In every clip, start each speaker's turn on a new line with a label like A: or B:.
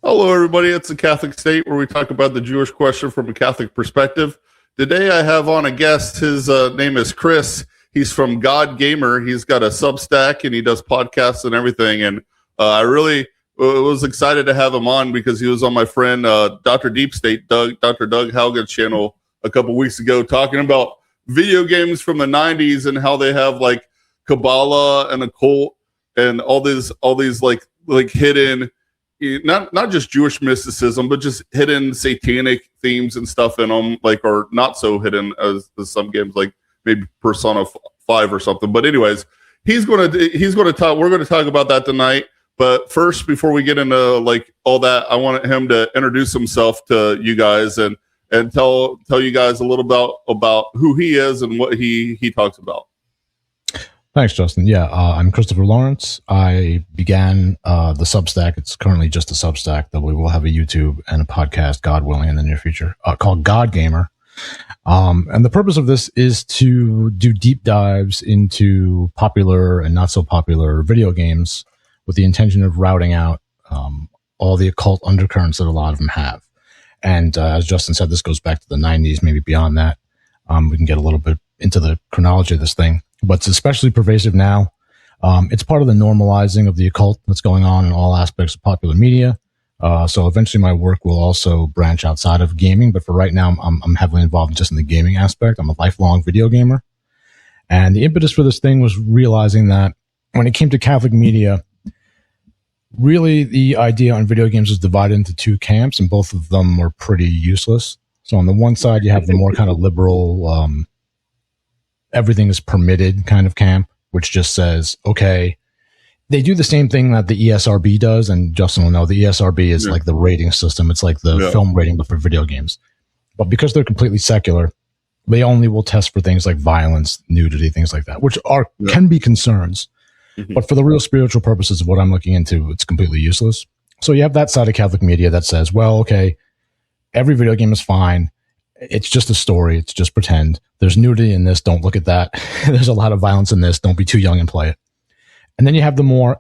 A: Hello, everybody. It's the Catholic State, where we talk about the Jewish question from a Catholic perspective. Today, I have on a guest. His name is Chris. He's from God Gamer. He's got a Substack, and he does podcasts and everything. And I really was excited to have him on because he was on my friend Dr. Deep State, Dr. Doug Haugen's channel a couple weeks ago, talking about video games from the 90s and how they have like Kabbalah and occult and all these like hidden, not just Jewish mysticism, but just hidden satanic themes and stuff in them, like, or not so hidden as some games, like maybe Persona 5 or something. But anyways, he's going to talk. We're going to talk about that tonight. But first, before we get into like all that, I want him to introduce himself to you guys and tell you guys a little about who he is and what he talks about.
B: Thanks, Justin. Yeah, I'm Christopher Laurence. I began the Substack. It's currently just a Substack, though we will have a YouTube and a podcast, God willing, in the near future, called God Gamer. And the purpose of this is to do deep dives into popular and not so popular video games with the intention of routing out all the occult undercurrents that a lot of them have. And as Justin said, this goes back to the 90s, maybe beyond that. We can get a little bit into the chronology of this thing, but it's especially pervasive now. It's part of the normalizing of the occult that's going on in all aspects of popular media. So eventually my work will also branch outside of gaming, but for right now, I'm heavily involved just in the gaming aspect. I'm a lifelong video gamer. And the impetus for this thing was realizing that when it came to Catholic media, really the idea on video games is divided into two camps, and both of them were pretty useless. So on the one side, you have the more kind of liberal, everything is permitted kind of camp, which just says, okay, they do the same thing that the ESRB does. And Justin will know the ESRB is like the rating system. It's like the film rating, but for video games. But because they're completely secular, they only will test for things like violence, nudity, things like that, which can be concerns. Mm-hmm. But for the real spiritual purposes of what I'm looking into, it's completely useless. So you have that side of Catholic media that says, well, okay, every video game is fine. It's just a story. It's just pretend. There's nudity in this. Don't look at that. There's a lot of violence in this. Don't be too young and play it. And then you have the more,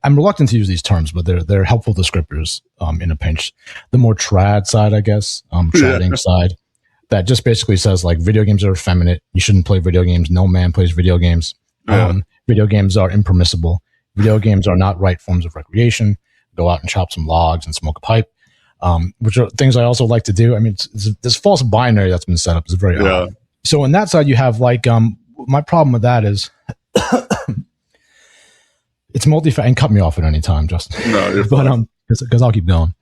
B: I'm reluctant to use these terms, but they're helpful descriptors in a pinch. The more trad side, I guess, tradding side, that just basically says like video games are effeminate. You shouldn't play video games. No man plays video games. Video games are impermissible. Video games are not right forms of recreation. Go out and chop some logs and smoke a pipe. Which are things I also like to do. I mean, it's this false binary that's been set up is very odd. So on that side, you have like, my problem with that is it's multifaceted, and cut me off at any time, Justin. No, but, because I'll keep going.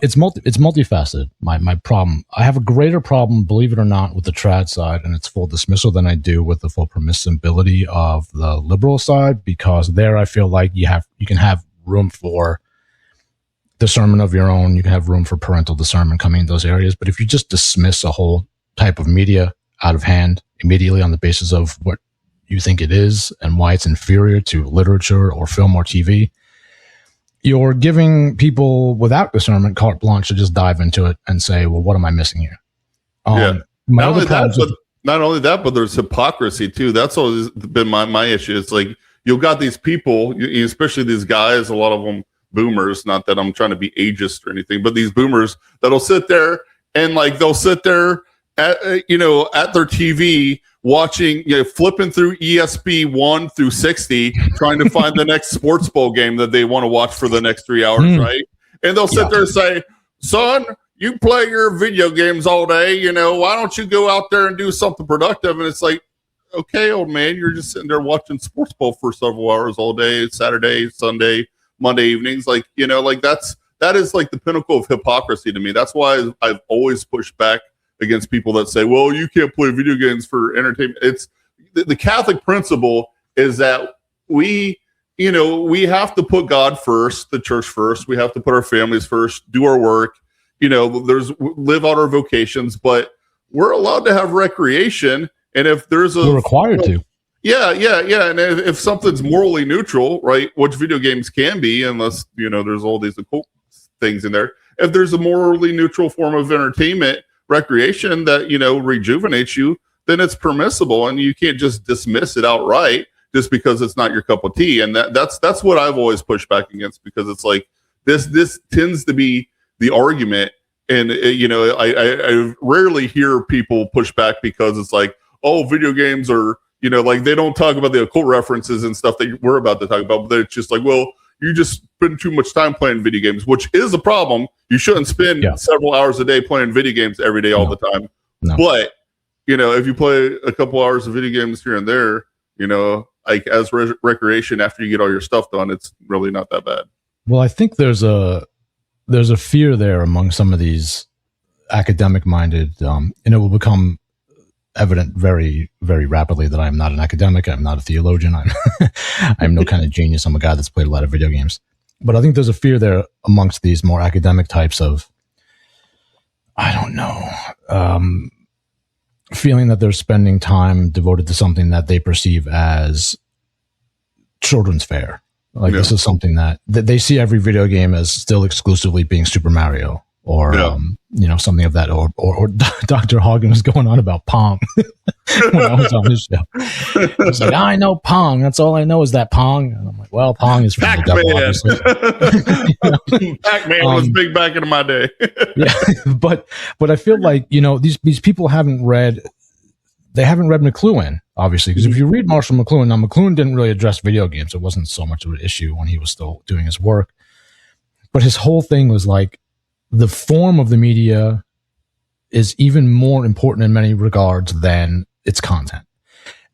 B: It's multifaceted. My problem, I have a greater problem, believe it or not, with the trad side and its full dismissal than I do with the full permissibility of the liberal side, because there I feel like you can have room for discernment of your own. You can have room for parental discernment coming in those areas. But if you just dismiss a whole type of media out of hand immediately on the basis of what you think it is and why it's inferior to literature or film or TV, you're giving people without discernment carte blanche to just dive into it and say, well, what am I missing here?
A: Not only that, but there's hypocrisy too. That's always been my issue. It's like, you've got these people, especially these guys, a lot of them boomers, not that I'm trying to be ageist or anything, but these boomers that'll sit there and like they'll sit there at their TV watching, flipping through ESP 1 through 60, trying to find the next sports bowl game that they want to watch for the next 3 hours, right? And they'll sit there and say, son, you play your video games all day, why don't you go out there and do something productive? And it's like, okay, old man, you're just sitting there watching sports bowl for several hours all day, Saturday, Sunday, Monday evenings, like that is like the pinnacle of hypocrisy to me. That's why I've always pushed back against people that say, well, you can't play video games for entertainment. It's the Catholic principle is that we have to put God first, the church first. We have to put our families first, do our work, live out our vocations, but we're allowed to have recreation. And if we're
B: required to.
A: Yeah. And if something's morally neutral, right, which video games can be, unless, there's all these occult things in there. If there's a morally neutral form of entertainment, recreation that, rejuvenates you, then it's permissible. And you can't just dismiss it outright just because it's not your cup of tea. And that's what I've always pushed back against, because it's like, This tends to be the argument. And, I rarely hear people push back because it's like, oh, video games are, like they don't talk about the occult references and stuff that we're about to talk about. But it's just like, well, you just spend too much time playing video games, which is a problem. You shouldn't spend several hours a day playing video games every day, all the time. No. But, if you play a couple hours of video games here and there, like as recreation after you get all your stuff done, it's really not that bad.
B: Well, I think there's a fear there among some of these academic-minded, and it will become evident very, very rapidly that I'm not an academic. I'm not a theologian. I'm no kind of genius. I'm a guy that's played a lot of video games. But I think there's a fear there amongst these more academic types of, I don't know, feeling that they're spending time devoted to something that they perceive as children's fare. Like this is something that they see every video game as still exclusively being Super Mario or, something of that. Or Dr. Hagen was going on about Pong when I was on his show. He was like, I know Pong. That's all I know is that Pong. And I'm like, well, Pong is from the devil, obviously.
A: Pac-Man was big back in my day.
B: But I feel like, these people haven't read McLuhan, obviously, because if you read Marshall McLuhan, now McLuhan didn't really address video games. It wasn't so much of an issue when he was still doing his work. But his whole thing was like, the form of the media is even more important in many regards than its content.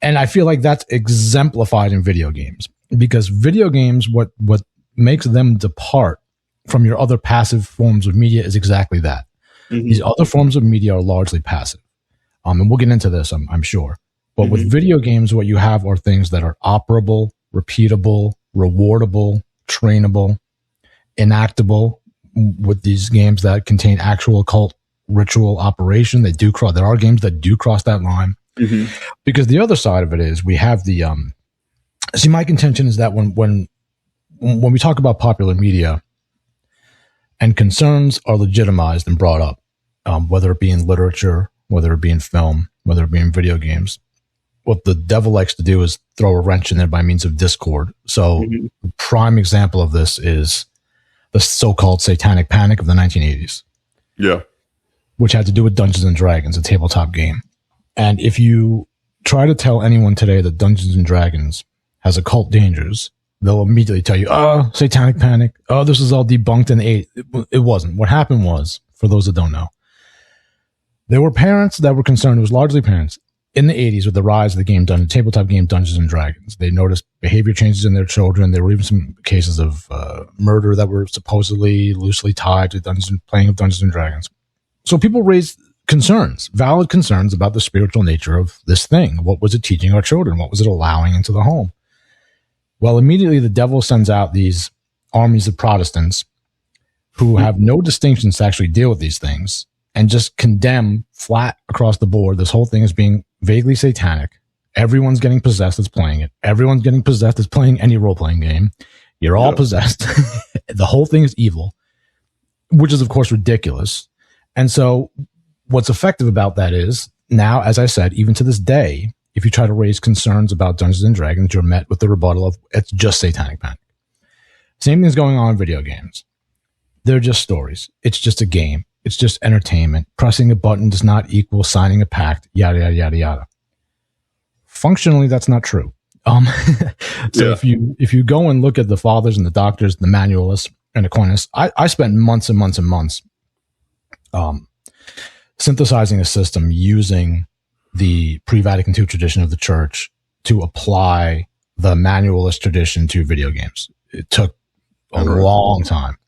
B: And I feel like that's exemplified in video games, because video games, what makes them depart from your other passive forms of media is exactly that. Mm-hmm. These other forms of media are largely passive. And we'll get into this, I'm sure. But with video games, what you have are things that are operable, repeatable, rewardable, trainable, enactable. With these games that contain actual occult ritual operation, there are games that do cross that line. Mm-hmm. Because the other side of it is we have the my contention is that when we talk about popular media and concerns are legitimized and brought up, whether it be in literature, whether it be in film, whether it be in video games, what the devil likes to do is throw a wrench in there by means of discord. So the prime example of this is the so-called satanic panic of the 1980s.
A: Yeah.
B: Which had to do with Dungeons and Dragons, a tabletop game. And if you try to tell anyone today that Dungeons and Dragons has occult dangers, they'll immediately tell you, satanic panic. Oh, this is all debunked in the 80s. It wasn't. What happened was, for those that don't know, there were parents that were concerned. It was largely parents in the 80s with the rise of the tabletop game Dungeons and Dragons. They noticed behavior changes in their children. There were even some cases of murder that were supposedly loosely tied to playing of Dungeons and Dragons. So people raised concerns, valid concerns about the spiritual nature of this thing. What was it teaching our children? What was it allowing into the home? Well, immediately the devil sends out these armies of Protestants who have no distinctions to actually deal with these things and just condemn flat across the board this whole thing as being vaguely satanic. Everyone's getting possessed that's playing it. Everyone's getting possessed that's playing any role-playing game. You're all possessed. The whole thing is evil, which is, of course, ridiculous. And so what's effective about that is now, as I said, even to this day, if you try to raise concerns about Dungeons and Dragons, you're met with the rebuttal of it's just satanic panic. Same thing's going on in video games. They're just stories. It's just a game. It's just entertainment. Pressing a button does not equal signing a pact, yada, yada, yada, yada. Functionally, that's not true. If you go and look at the fathers and the doctors, the manualists and Aquinas, I spent months and months and months synthesizing a system using the pre-Vatican II tradition of the church to apply the manualist tradition to video games. It took a long time.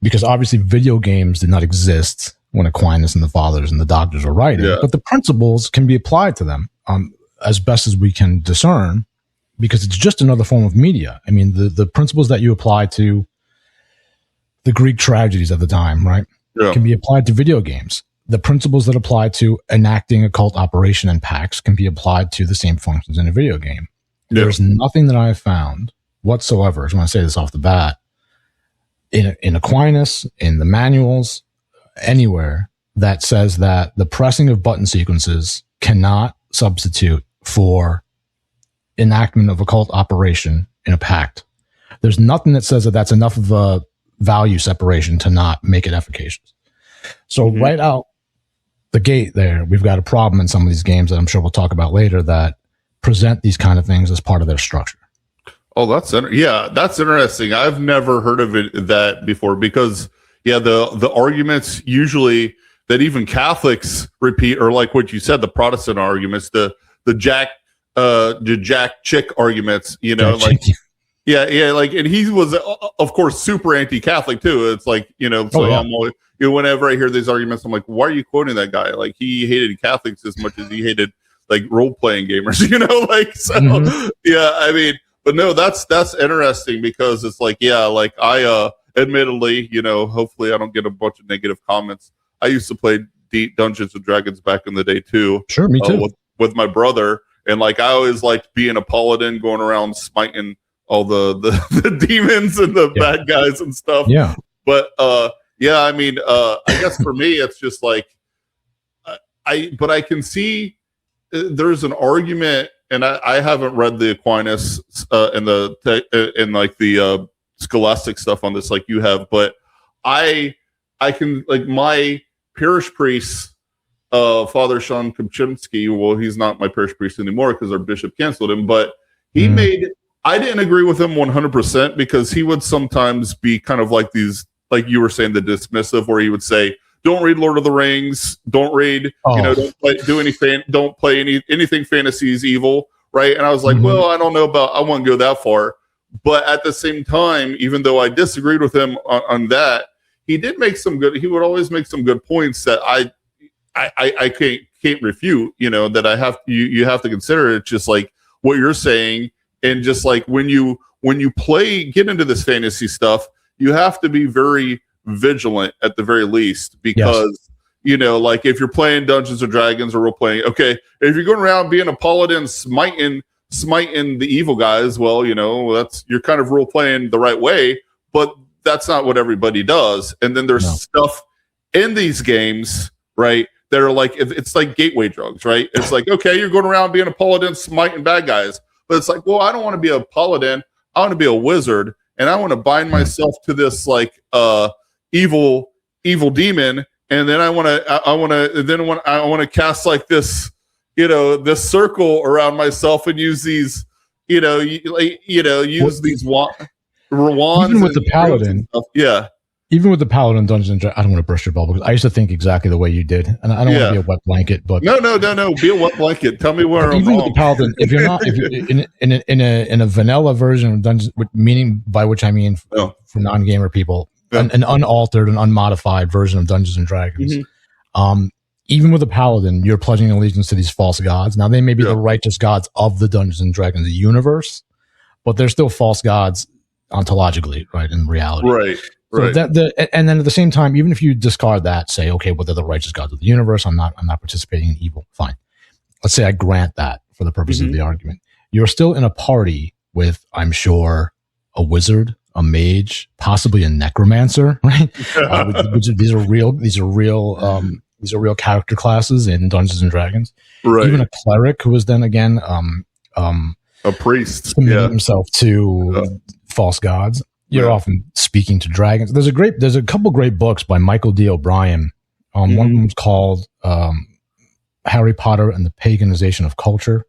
B: Because obviously video games did not exist when Aquinas and the fathers and the doctors were writing, but the principles can be applied to them as best as we can discern, because it's just another form of media. I mean, the principles that you apply to the Greek tragedies at the time, right, can be applied to video games. The principles that apply to enacting occult operation and pacts can be applied to the same functions in a video game. There's nothing that I have found whatsoever, I just want to say this off the bat, in Aquinas, in the manuals, anywhere that says that the pressing of button sequences cannot substitute for enactment of occult operation in a pact. There's nothing that says that that's enough of a value separation to not make it efficacious. So right out the gate there, we've got a problem in some of these games that I'm sure we'll talk about later that present these kind of things as part of their structure.
A: Oh, that's interesting. I've never heard of that before because the arguments usually that even Catholics repeat are like what you said, the Protestant arguments, the Jack Chick arguments, like and he was of course super anti-Catholic too. It's like I'm always, whenever I hear these arguments, I'm like, why are you quoting that guy? Like he hated Catholics as much as he hated like role-playing gamers, I mean, but no, that's interesting because it's like, I admittedly, hopefully I don't get a bunch of negative comments. I used to play Deep Dungeons and Dragons back in the day too.
B: Sure, me too.
A: With my brother, and like I always liked being a paladin, going around smiting all the demons and the bad guys and stuff.
B: Yeah,
A: but I mean, I guess for me, it's just like I can see there's an argument, and I haven't read the Aquinas and the scholastic stuff on this like you have, but I can, like, my parish priest, Father Sean Kopczynski, well, he's not my parish priest anymore because our bishop canceled him, but he I didn't agree with him 100% because he would sometimes be kind of like these, like you were saying, the dismissive, where he would say, don't read Lord of the Rings, don't read, don't play anything fantasy is evil, right? And I was like, well, I don't know I won't go that far. But at the same time, even though I disagreed with him on that, he would always make some good points that I can't refute, that I have, you have to consider. It's just like what you're saying. And just like when you get into this fantasy stuff, you have to be very vigilant at the very least, because like if you're playing Dungeons and Dragons or role playing, okay, if you're going around being a paladin smiting the evil guys, well, you're kind of role playing the right way, but that's not what everybody does. And then there's stuff in these games, right, that are like, it's like gateway drugs, right? It's like, okay, you're going around being a paladin smiting bad guys, but it's like, well, I don't want to be a paladin, I want to be a wizard, and I want to bind myself to this like evil demon, and then I want to cast like this, this circle around myself and use these, use these wands.
B: Even with the paladin, even with the paladin Dungeons and Dragons, I don't want to burst your bubble because I used to think exactly the way you did, and I don't want to be a wet blanket, but
A: no, be a wet blanket. Tell me where I'm
B: even
A: wrong.
B: With the paladin, if you're not, if you're in a vanilla version of Dungeons, meaning by which I mean for non-gamer people, an unaltered and unmodified version of Dungeons and Dragons. Even with a paladin, you're pledging allegiance to these false gods. Now they may be the righteous gods of the Dungeons and Dragons universe, but they're still false gods ontologically, right? In reality,
A: right.
B: So and then at the same time, even if you discard that, say, okay, well, they're the righteous gods of the universe, I'm not participating in evil. Fine. Let's say I grant that for the purpose of the argument. You're still in a party with, I'm sure, a wizard, a mage, possibly a necromancer, right? These are real character classes in Dungeons and Dragons. Right. Even a cleric who is then again
A: a priest,
B: submitting himself to false gods. You're often speaking to dragons. There's a couple great books by Michael D. O'Brien. One of them is called Harry Potter and the Paganization of Culture,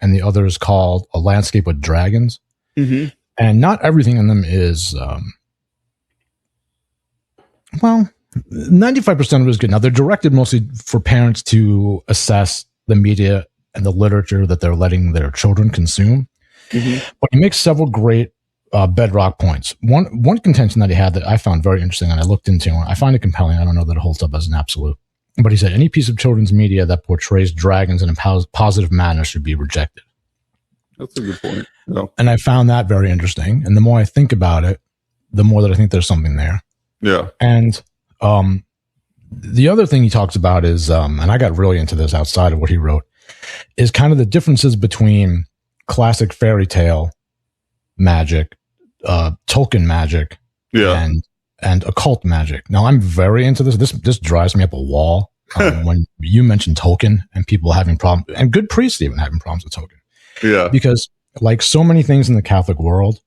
B: and the other is called A Landscape of Dragons. And not everything in them is, 95% of it is good. Now, they're directed mostly for parents to assess the media and the literature that they're letting their children consume. But he makes several great bedrock points. One contention that he had that I found very interesting and I looked into, and I find it compelling. I don't know that it holds up as an absolute. But he said, any piece of children's media that portrays dragons in a positive manner should be rejected.
A: That's a good point. Yeah.
B: And I found that very interesting. And the more I think about it, the more that I think there's something there.
A: Yeah.
B: And the other thing he talks about is, and I got really into this outside of what he wrote, is kind of the differences between classic fairy tale magic, token magic, and occult magic. Now, I'm very into this. This drives me up a wall when you mention token and people having problems, and good priests even having problems with token.
A: Yeah.
B: Because like so many things in the Catholic world,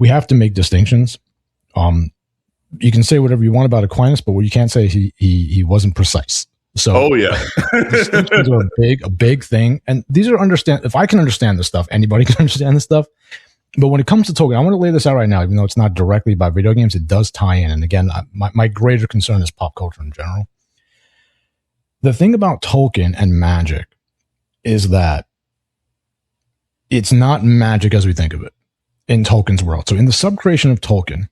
B: we have to make distinctions. you can say whatever you want about Aquinas, but what you can't say he wasn't precise. So, distinctions are a big thing, and these are if I can understand this stuff, anybody can understand this stuff. But when it comes to Tolkien, I want to lay this out right now, even though it's not directly about video games, it does tie in. And again, my greater concern is pop culture in general. The thing about Tolkien and magic is that it's not magic as we think of it in Tolkien's world. So in the subcreation of Tolkien,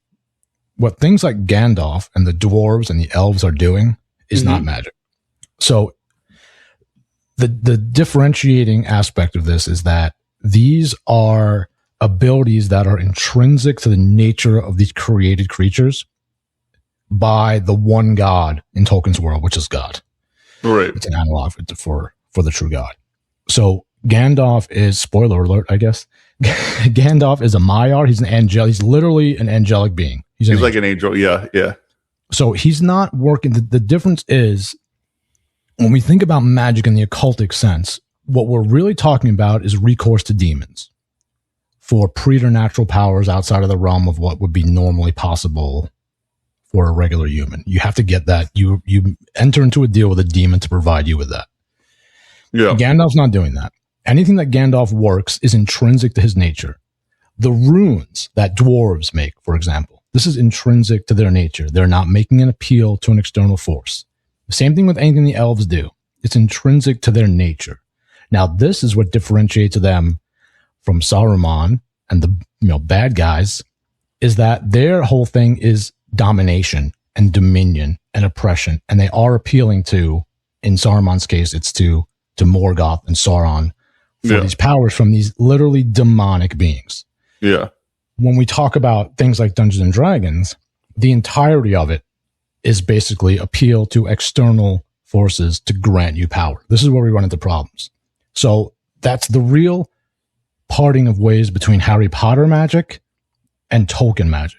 B: what things like Gandalf and the dwarves and the elves are doing is not magic. So the differentiating aspect of this is that these are abilities that are intrinsic to the nature of these created creatures by the one God in Tolkien's world, which is God.
A: Right.
B: It's an analog for the true God. So Gandalf is, spoiler alert, I guess, Gandalf is a Maiar. He's an angel. He's literally an angelic being. He's like an angel.
A: Yeah.
B: So he's not working. The difference is when we think about magic in the occultic sense, what we're really talking about is recourse to demons for preternatural powers outside of the realm of what would be normally possible for a regular human. You have to get that. You enter into a deal with a demon to provide you with that.
A: Yeah.
B: Gandalf's not doing that. Anything that Gandalf works is intrinsic to his nature. The runes that dwarves make, for example, this is intrinsic to their nature. They're not making an appeal to an external force. The same thing with anything the elves do. It's intrinsic to their nature. Now, this is what differentiates them from Saruman and the bad guys, is that their whole thing is domination and dominion and oppression. And they are appealing to, in Saruman's case, it's to Morgoth and Sauron for these powers from these literally demonic beings.
A: Yeah.
B: When we talk about things like Dungeons and Dragons, the entirety of it is basically appeal to external forces to grant you power. This is where we run into problems. So that's the real parting of ways between Harry Potter magic and Tolkien magic,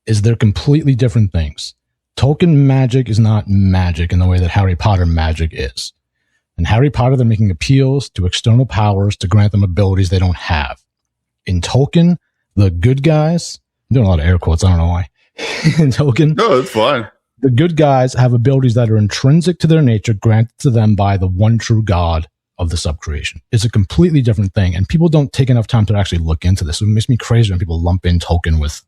B: is they're completely different things. Tolkien magic is not magic in the way that Harry Potter magic is. In Harry Potter, they're making appeals to external powers to grant them abilities they don't have. In Tolkien, the good guys, I'm doing a lot of air quotes, I don't know why. In Tolkien,
A: no, it's fine.
B: The good guys have abilities that are intrinsic to their nature, granted to them by the one true God of the subcreation. It's a completely different thing, and people don't take enough time to actually look into this. It makes me crazy when people lump in Tolkien with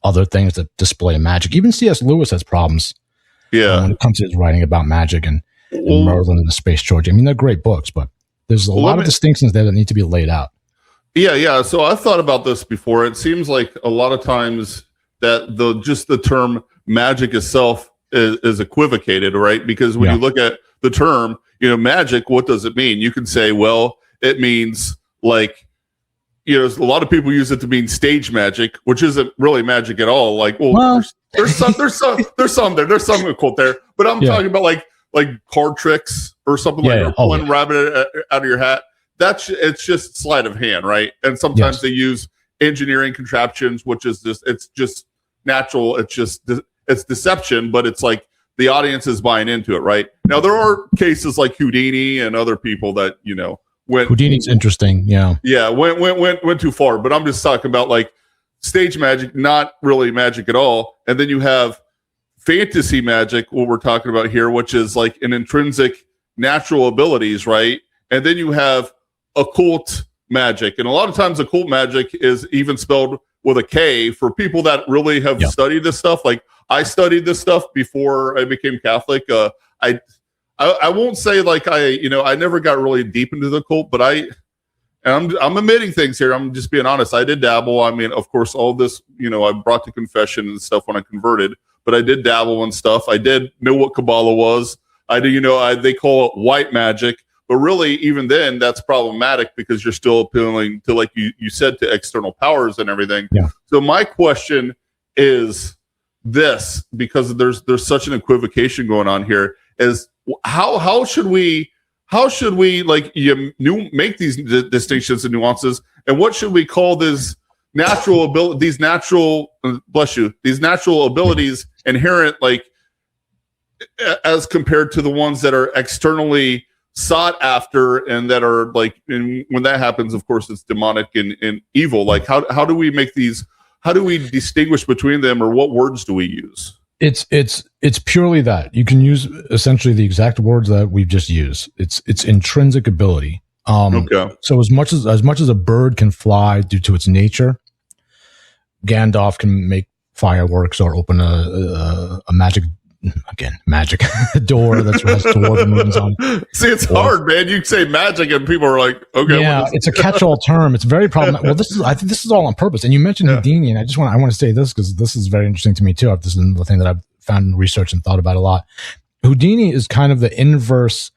B: other things that display magic. Even C.S. Lewis has problems when it comes to his writing about magic and Merlin and the Space George. I mean, they're great books, but there's a lot of distinctions there that need to be laid out.
A: Yeah. So I've thought about this before. It seems like a lot of times that the term magic itself is equivocated, right? Because when you look at the term, magic, what does it mean? You can say, well, it means like, a lot of people use it to mean stage magic, which isn't really magic at all. Like, there's some occult there, but I'm talking about like card tricks or something pulling rabbit out of your hat. It's just sleight of hand, right? And sometimes they use engineering contraptions, which is it's just natural. It's deception, but it's like the audience is buying into it, right? Now there are cases like Houdini and other people that went.
B: Houdini's interesting,
A: went too far. But I'm just talking about like stage magic, not really magic at all. And then you have fantasy magic, what we're talking about here, which is like an intrinsic natural abilities, right? And then you have occult magic, and a lot of times occult magic is even spelled with a K for people that really have studied this stuff. Like I studied this stuff before I became Catholic. I won't say like I never got really deep into the occult, but I'm admitting things here. I'm just being honest. I did dabble. I mean, of course, all this I brought to confession and stuff when I converted, but I did dabble in stuff. I did know what Kabbalah was. I did, they call it white magic. But really, even then, that's problematic because you're still appealing to, like you said, to external powers and everything.
B: Yeah.
A: So my question is this, because there's such an equivocation going on here, is how should we like make these distinctions and nuances, and what should we call this natural ability, these natural abilities inherent, like as compared to the ones that are externally sought after, and that are like, and when that happens, of course, it's demonic and evil. Like how do we make these how do we distinguish between them, or what words do we use?
B: It's purely that you can use essentially the exact words that we've just used. It's intrinsic ability.
A: Okay.
B: So as much as a bird can fly due to its nature, Gandalf can make fireworks or open a magic door that has dwarven runes on it.
A: See, it's hard, man. You say magic and people are like, okay.
B: Yeah, it's a catch-all term. It's very problematic. Well, I think this is all on purpose. And you mentioned Houdini, and I want to say this because this is very interesting to me too. This is the thing that I've found in research and thought about a lot. Houdini is kind of the inverse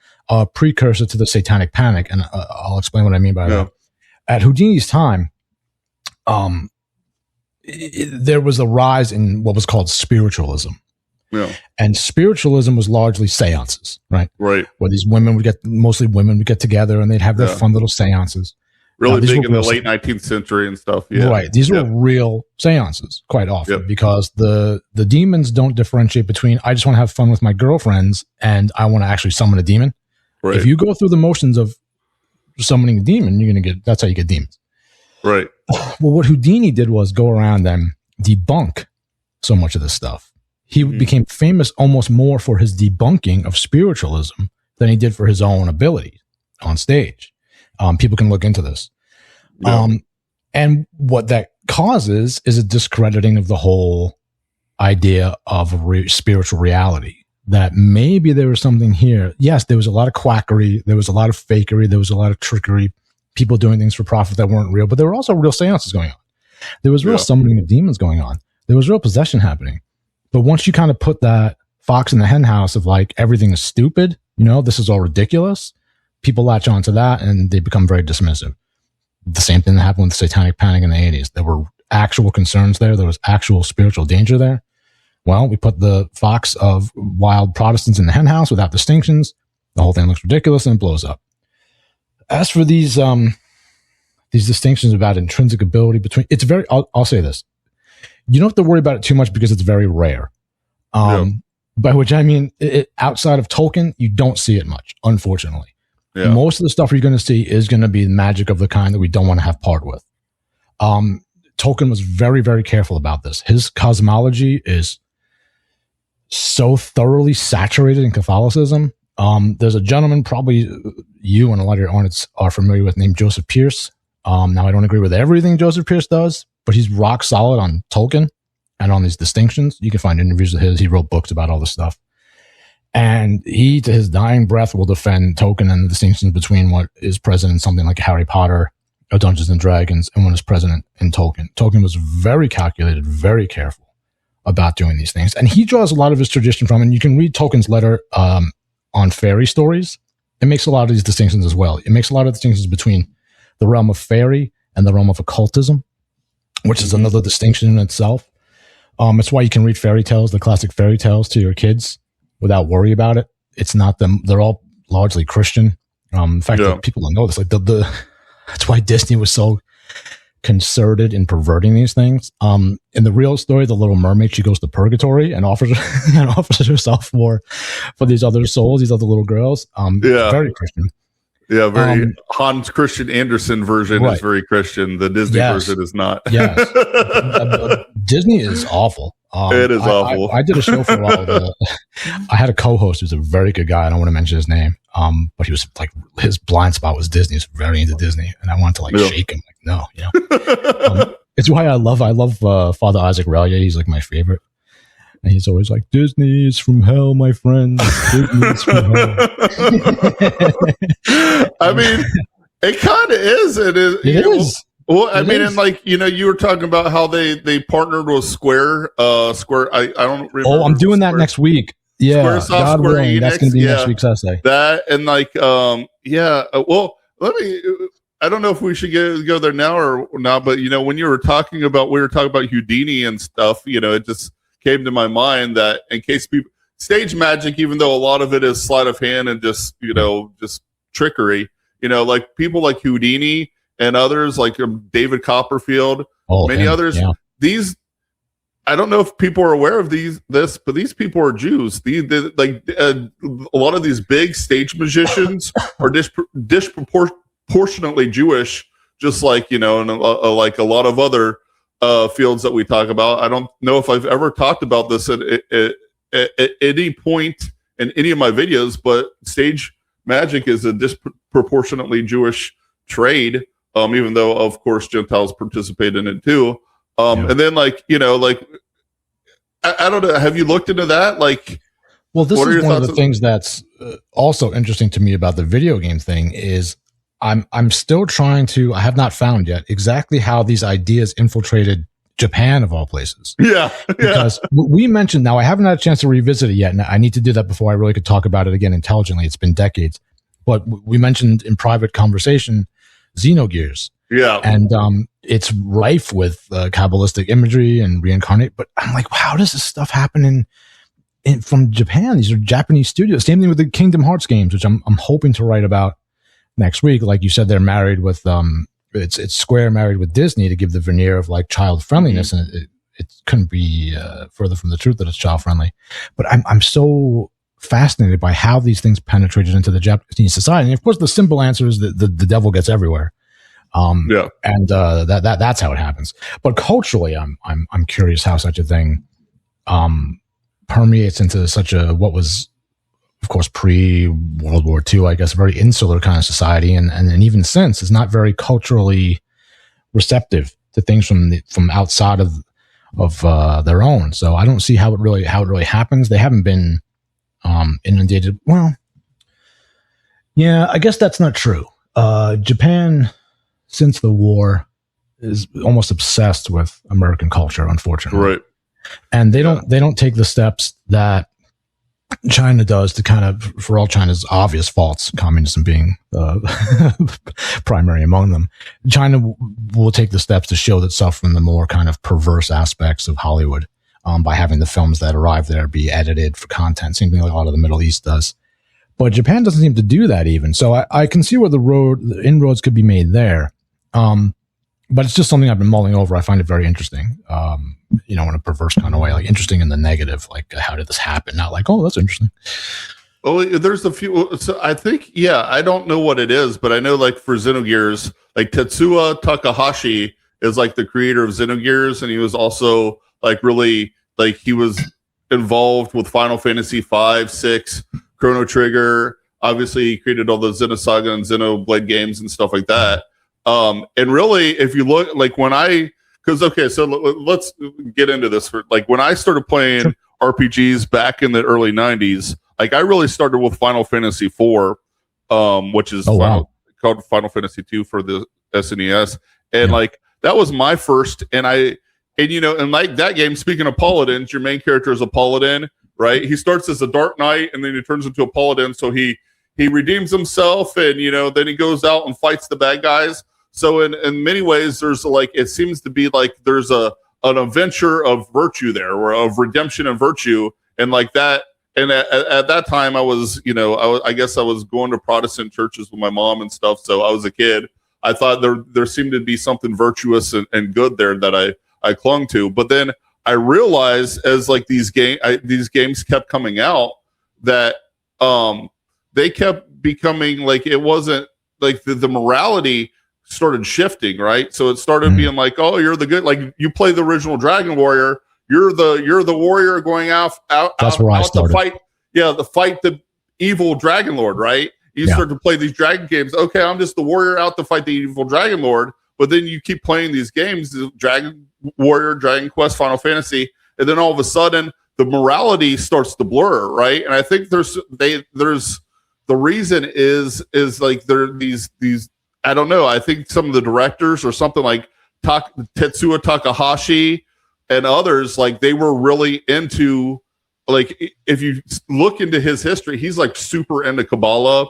B: precursor to the Satanic Panic, and I'll explain what I mean by that. At Houdini's time, there was a rise in what was called spiritualism.
A: Yeah.
B: And spiritualism was largely seances, right?
A: Right.
B: Where these mostly women would get together and they'd have their fun little seances.
A: Really big in the late 19th century and stuff. Yeah.
B: Right. These were real seances quite often because the demons don't differentiate between, I just want to have fun with my girlfriends and I want to actually summon a demon. Right. If you go through the motions of summoning a demon, that's how you get demons. Right. Well, what Houdini did was go around and debunk so much of this stuff. He became famous almost more for his debunking of spiritualism than he did for his own ability on stage. People can look into this. Yeah. And what that causes is a discrediting of the whole idea of spiritual reality, that maybe there was something here. Yes, there was a lot of quackery. There was a lot of fakery. There was a lot of trickery, people doing things for profit that weren't real, but there were also real seances going on. There was real summoning of demons going on. There was real possession happening. But once you kind of put that fox in the hen house of like, everything is stupid, this is all ridiculous, people latch onto that and they become very dismissive. The same thing that happened with the Satanic Panic in the 80s. There were actual concerns there. There was actual spiritual danger there. Well, we put the fox of wild Protestants in the hen house without distinctions. The whole thing looks ridiculous and it blows up. As for these distinctions about intrinsic ability I'll say this. You don't have to worry about it too much because it's very rare. By which I mean, outside of Tolkien, you don't see it much, unfortunately. Yeah. Most of the stuff you're going to see is going to be magic of the kind that we don't want to have part with. Tolkien was very, very careful about this. His cosmology is so thoroughly saturated in Catholicism. There's a gentleman, probably you and a lot of your audience are familiar with, named Joseph Pierce. Now, I don't agree with everything Joseph Pierce does, but he's rock solid on Tolkien and on these distinctions. You can find interviews of his. He wrote books about all this stuff. And he, to his dying breath, will defend Tolkien and the distinctions between what is present in something like Harry Potter or Dungeons and Dragons and what is present in Tolkien. Tolkien was very calculated, very careful about doing these things. And he draws a lot of his tradition from, and you can read Tolkien's letter on fairy stories. It makes a lot of these distinctions as well. It makes a lot of distinctions between the realm of fairy and the realm of occultism, which is another distinction in itself. It's why you can read fairy tales, the classic fairy tales, to your kids without worry about it. It's not them. They're all largely Christian. In fact, people don't know this. Like that's why Disney was so concerted in perverting these things. In the real story, the Little Mermaid, she goes to purgatory and offers herself for these other souls, these other little girls. Very Christian.
A: Yeah, very Hans Christian Andersen version is very Christian. The Disney version is not. Yes.
B: Disney is awful.
A: It is awful.
B: I did a show for a while. I had a co-host who's a very good guy. I don't want to mention his name. But he was like, his blind spot was Disney. He's very into Disney. And I wanted to shake him. Like, no, it's why I love Father Isaac Ralia. He's like my favorite. And he's always like, Disney is from hell, my friends. Disney is from hell.
A: I mean, it kind of is. It is. Well, I mean, and like, you were talking about how they partnered with Square. Square. I don't remember.
B: Oh, I'm doing that next week. Yeah.
A: God willing,
B: that's going to be next week's essay.
A: That and like, well, I don't know if we should go there now or not, but when we were talking about Houdini and stuff, it just came to my mind that in case people stage magic, even though a lot of it is sleight of hand and just trickery, like people like Houdini and others like David Copperfield, many others. Yeah. These, I don't know if people are aware of but these people are Jews. A lot of these big stage magicians are disproportionately Jewish, just like and like a lot of other fields that we talk about. I don't know if I've ever talked about this at any point in any of my videos, but stage magic is a disproportionately Jewish trade, even though, of course, Gentiles participate in it too. And then, like, you know, like, I don't know. Have you looked into that? Like,
B: well, this is one of the things that's also interesting to me about the video game thing is I'm still trying to, I have not found yet exactly how these ideas infiltrated Japan of all places.
A: Yeah.
B: Because we mentioned, now I haven't had a chance to revisit it yet, and I need to do that before I really could talk about it again intelligently. It's been decades. But we mentioned in private conversation Xenogears.
A: Yeah.
B: And it's rife with Kabbalistic imagery and reincarnate. But I'm like, how does this stuff happen from Japan? These are Japanese studios. Same thing with the Kingdom Hearts games, which I'm hoping to write about next week. Like you said, they're married with it's Square married with Disney to give the veneer of like child friendliness, and it couldn't be further from the truth that it's child friendly. But I'm so fascinated by how these things penetrated into the Japanese society. And of course, the simple answer is that the devil gets everywhere. And that's how it happens. But culturally, I'm curious how such a thing permeates into such a, what was, of course, pre-World War II, I guess, a very insular kind of society, and even since is not very culturally receptive to things from outside of their own. So I don't see how it really happens. They haven't been inundated. Well, yeah, I guess that's not true. Japan, since the war, is almost obsessed with American culture, unfortunately.
A: Right.
B: And they don't take the steps that China does to kind of, for all China's obvious faults, communism being primary among them, China will take the steps to shield itself from the more kind of perverse aspects of Hollywood by having the films that arrive there be edited for content, same thing like a lot of the Middle East does. But Japan doesn't seem to do that even. So I can see where the inroads could be made there. But it's just something I've been mulling over. I find it very interesting, in a perverse kind of way, like interesting in the negative, like how did this happen? Not like, oh, that's interesting.
A: Oh, there's a few. So I think, I don't know what it is, but I know like for Xenogears, like Tetsuya Takahashi is like the creator of Xenogears. And he was also like really, like he was involved with Final Fantasy 5, 6, Chrono Trigger. Obviously he created all the Xenosaga and Xenoblade games and stuff like that. And really, if you look, like so let's get into this. Like when I started playing RPGs back in the early 90s, like I really started with Final Fantasy 4, which is called Final Fantasy 2 for the SNES. And like, that was my first, and like that game, speaking of paladins, your main character is a paladin, right? He starts as a dark knight and then he turns into a paladin. So he redeems himself and, then he goes out and fights the bad guys. So in many ways, there's like, it seems to be like there's an adventure of virtue there, or of redemption and virtue. And like that. And at that time I was, I guess I was going to Protestant churches with my mom and stuff. So I was a kid. I thought there seemed to be something virtuous and good there that I clung to. But then I realized as like these games kept coming out that they kept becoming like, it wasn't like the morality started shifting, right? So it started being like, oh, you're the good, like you play the original Dragon Warrior, you're the warrior going out to fight, to fight the evil Dragon Lord, right? You start to play these dragon games. Okay, I'm just the warrior out to fight the evil Dragon Lord. But then you keep playing these games, Dragon Warrior, Dragon Quest, Final Fantasy, and then all of a sudden the morality starts to blur, right? And I think there's the reason is like there are these I don't know. I think some of the directors or something like Tetsuya Takahashi and others, like they were really into, like if you look into his history, he's like super into Kabbalah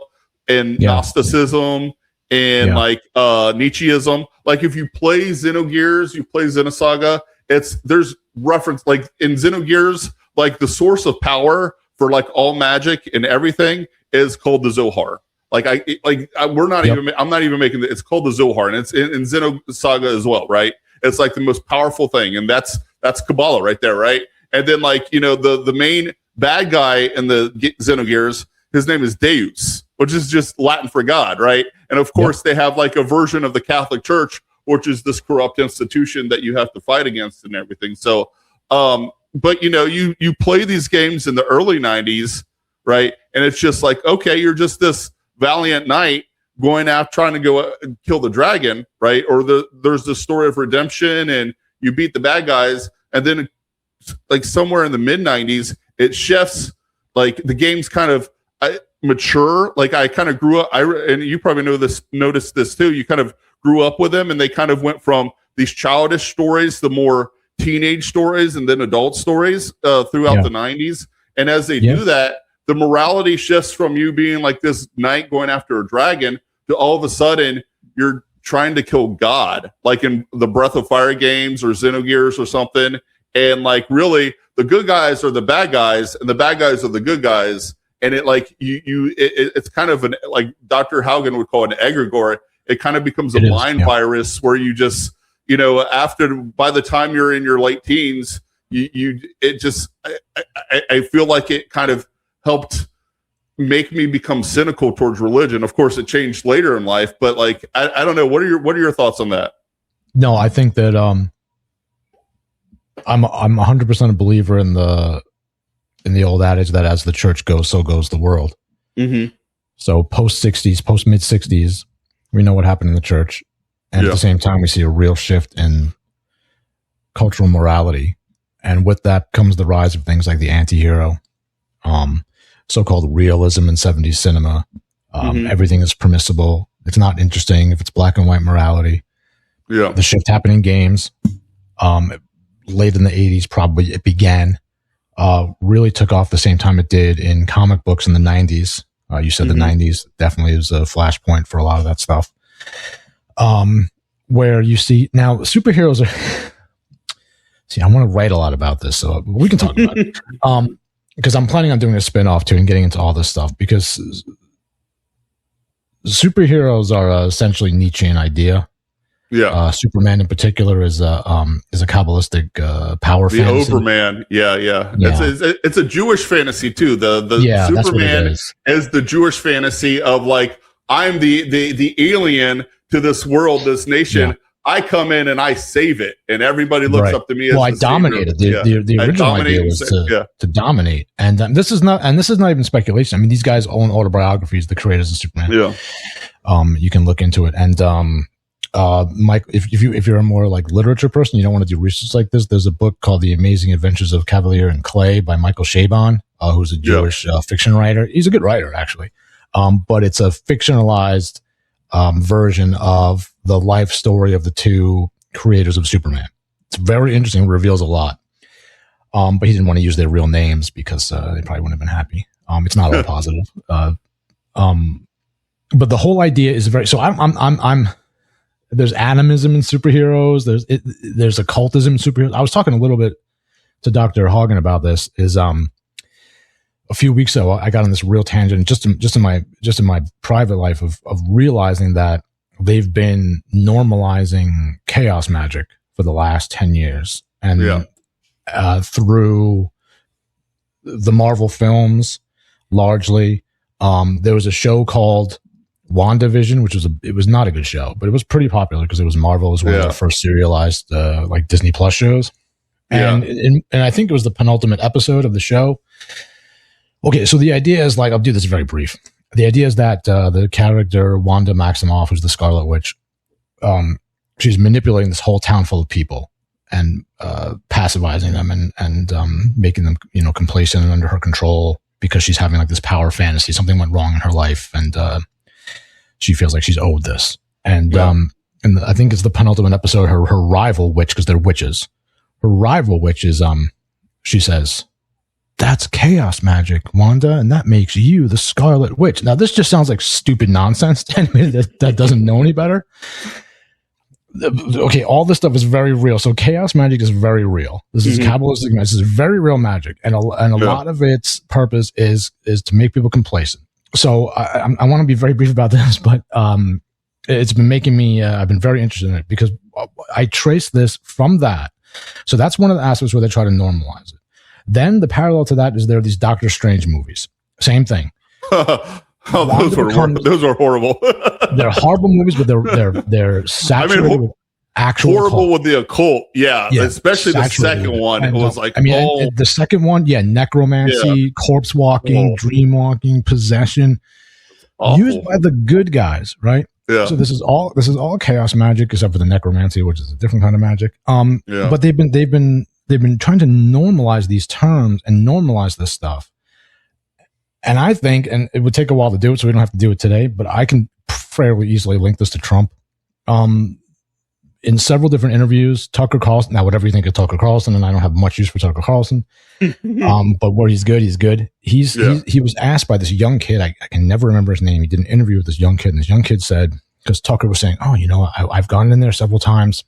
A: and Gnosticism and like Nietzscheism. Like if you play Xenogears, you play Xenosaga, there's reference like in Xenogears, like the source of power for like all magic and everything is called the Zohar. I'm not even making it's called the Zohar, and it's in Xenosaga as well, right? It's like the most powerful thing, and that's Kabbalah right there, right? And then like, the main bad guy in the Xenogears, his name is Deus, which is just Latin for God, right? And of course they have like a version of the Catholic Church which is this corrupt institution that you have to fight against and everything. So, but you play these games in the early 90s, right? And it's just like, okay, you're just this valiant knight going out trying to go kill the dragon, right? Or there's the story of redemption and you beat the bad guys. And then like somewhere in the mid 90s, it shifts, like the game's kind of mature. Like I kind of grew up, and you probably noticed this too. You kind of grew up with them and they kind of went from these childish stories, the more teenage stories, and then adult stories throughout the 90s. And as they do that, the morality shifts from you being like this knight going after a dragon to all of a sudden you're trying to kill God, like in the Breath of Fire games or Xenogears or something. And like really the good guys are the bad guys and the bad guys are the good guys. And it like it's kind of like Dr. Haugen would call it an egregore. It kind of becomes a mind virus where you just, by the time you're in your late teens, I feel like it kind of helped make me become cynical towards religion. Of course, it changed later in life, but like I don't know. What are your thoughts on that?
B: No, I think that I'm 100% a believer in the old adage that as the church goes, so goes the world. Mm-hmm. So post mid 60s, we know what happened in the church, and at the same time, we see a real shift in cultural morality, and with that comes the rise of things like the anti-hero. So-called realism in 70s cinema. Everything is permissible. It's not interesting if it's black and white morality. Yeah. The shift happened in games. Late in the 80s, probably it began. Really took off the same time it did in comic books in the 90s. You said the 90s definitely was a flashpoint for a lot of that stuff. Where you see now superheroes are. See, I want to write a lot about this, so we can talk about it. Because I'm planning on doing a spin-off too and getting into all this stuff, because superheroes are essentially Nietzschean idea. Yeah. Superman in particular is a Kabbalistic power fantasy. The
A: Overman. Yeah. It's a Jewish fantasy too. The Superman is the Jewish fantasy of like, I'm the alien to this world, this nation. Yeah. I come in and I save it, and everybody looks up to me. Well,
B: I dominated. The original idea was to dominate, and this is not even speculation. I mean, these guys own autobiographies, the creators of Superman. Yeah, you can look into it. And Mike, if you're a more like literature person, you don't want to do research like this. There's a book called The Amazing Adventures of Cavalier and Clay by Michael Chabon, who's a Jewish fiction writer. He's a good writer, actually, but it's a fictionalized version of the life story of the two creators of Superman. It's very interesting, reveals a lot. But he didn't want to use their real names because they probably wouldn't have been happy. It's not all positive. But the whole idea is very, so I'm there's animism in superheroes. There's occultism in superheroes. I was talking a little bit to Dr. Hagen about this a few weeks ago. I got on this real tangent just in my private life of realizing that they've been normalizing chaos magic for the last 10 years. And through the Marvel films, largely, there was a show called WandaVision, which was not a good show, but it was pretty popular because it was Marvel. It was one of the first serialized like Disney Plus shows. And I think it was the penultimate episode of the show. Okay, so the idea is like, I'll do this very brief. The idea is that the character Wanda Maximoff, who's the Scarlet Witch, she's manipulating this whole town full of people and pacifying them and making them, complacent and under her control because she's having like this power fantasy. Something went wrong in her life, and she feels like she's owed this. And and I think it's the penultimate episode. Her rival witch, because they're witches. Her rival witch is she says, "That's chaos magic, Wanda, and that makes you the Scarlet Witch." Now, this just sounds like stupid nonsense to anybody that doesn't know any better. Okay, all this stuff is very real. So chaos magic is very real. This is Kabbalistic. This is very real magic, and a lot of its purpose is to make people complacent. So I want to be very brief about this, but it's been making me. I've been very interested in it because I trace this from that. So that's one of the aspects where they try to normalize it. Then the parallel to that is there are these Doctor Strange movies. Same thing.
A: Those are horrible.
B: They're horrible movies, but they're saturated. actual
A: horrible
B: occult.
A: with the occult. Yeah, especially the second one. It was like,
B: the second one, necromancy, corpse walking, dream walking, possession, used by the good guys, right?
A: Yeah.
B: So this is all chaos magic, except for the necromancy, which is a different kind of magic. But they've been trying to normalize these terms and normalize this stuff. And I think, and it would take a while to do it, so we don't have to do it today, but I can fairly easily link this to Trump. In several different interviews, Tucker Carlson, now whatever you think of Tucker Carlson, and I don't have much use for Tucker Carlson, but where he's good, he's good. He was asked by this young kid, I can never remember his name. He did an interview with this young kid, and this young kid said, because Tucker was saying, I've gone in there several times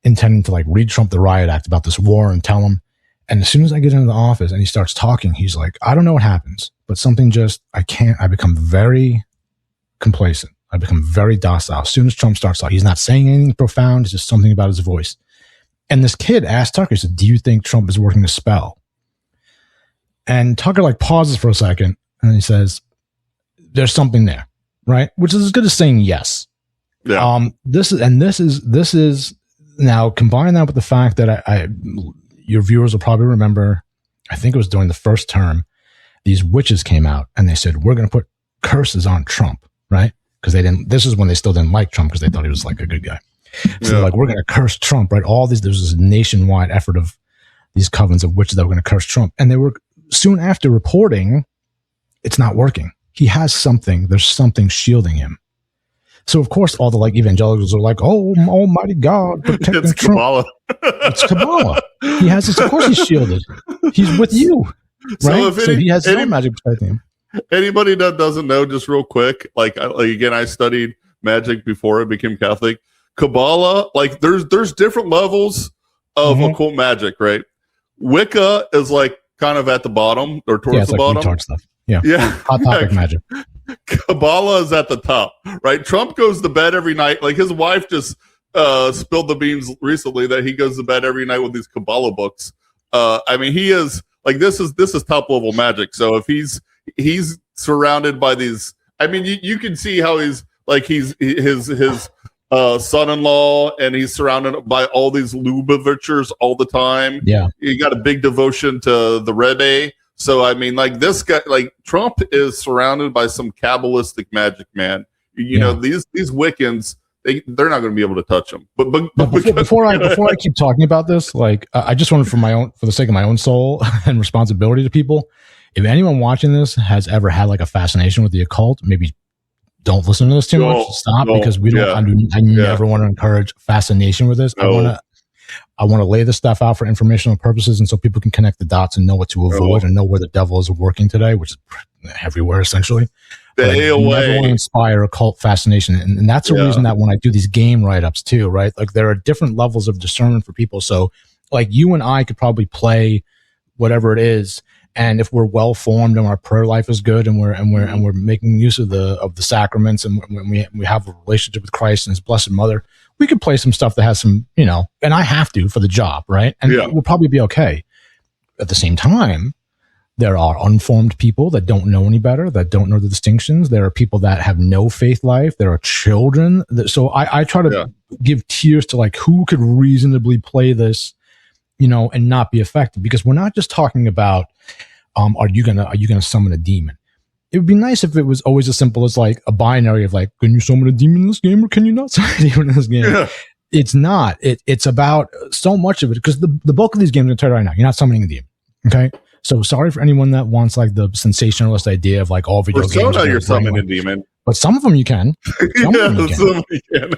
B: intending to like read Trump the Riot Act about this war and tell him. And as soon as I get into the office and he starts talking, he's like, I don't know what happens, but something I become very complacent. I become very docile. As soon as Trump starts talking, he's not saying anything profound. It's just something about his voice. And this kid asked Tucker, he said, do you think Trump is working a spell? And Tucker like pauses for a second and he says, there's something there, right? Which is as good as saying yes.
A: Yeah.
B: This is now combine that with the fact that your viewers will probably remember, I think it was during the first term, these witches came out and they said, we're going to put curses on Trump, right? Because this is when they still didn't like Trump because they thought he was like a good guy. So they're like, we're going to curse Trump, right? There's this nationwide effort of these covens of witches that were going to curse Trump. And they were soon after reporting, it's not working. He has something. There's something shielding him. So of course, all the like evangelicals are like, "Oh, Almighty God, protecting
A: it's
B: Trump."
A: Kabbalah.
B: It's Kabbalah. He has this. Of course, he's shielded. He's with you, right? So he has no magic protecting him.
A: Anybody that doesn't know, just real quick, like again, I studied magic before I became Catholic. Kabbalah, like there's different levels of occult magic, right? Wicca is like kind of at the bottom or towards the bottom.
B: Retard stuff. Yeah. Hot topic magic.
A: Kabbalah is at the top, right? Trump goes to bed every night. Like his wife just spilled the beans recently that he goes to bed every night with these Kabbalah books. I mean, he is like this is top level magic. So if he's surrounded by these, I mean, you can see how he's like his son-in-law, and he's surrounded by all these Lubavitchers all the time.
B: Yeah,
A: he got a big devotion to the Rebbe. So I mean, like this guy, like Trump is surrounded by some Kabbalistic magic, man. You know, these Wiccans, they're not going to be able to touch him. But
B: before I keep talking about this, like I just wanted for the sake of my own soul and responsibility to people, if anyone watching this has ever had like a fascination with the occult, maybe don't listen to this too much. Stop, because we don't. I never want to encourage fascination with this. I want to lay this stuff out for informational purposes, and so people can connect the dots and know what to avoid and know where the devil is working today, which is everywhere essentially.
A: Stay away.
B: Never want to inspire occult fascination, and that's a reason that when I do these game write-ups too, right? Like there are different levels of discernment for people. So, like you and I could probably play whatever it is. And if we're well formed and our prayer life is good and we're making use of the sacraments and when we have a relationship with Christ and His Blessed Mother, we could play some stuff that has some, and I have to for the job, right? And we'll probably be okay. At the same time, there are unformed people that don't know any better, that don't know the distinctions. There are people that have no faith life. There are children. So I try to give tiers to like who could reasonably play this, and not be affected, because we're not just talking about, are you gonna summon a demon? It would be nice if it was always as simple as like a binary of like, can you summon a demon in this game or can you not summon a demon in this game? Yeah. It's not. It's about so much of it, because the bulk of these games, I'm going to tell you right now, you're not summoning a demon. Okay. So sorry for anyone that wants like the sensationalist idea of like all video games.
A: You're summoning a demon.
B: But some of them you can. Some of them you can.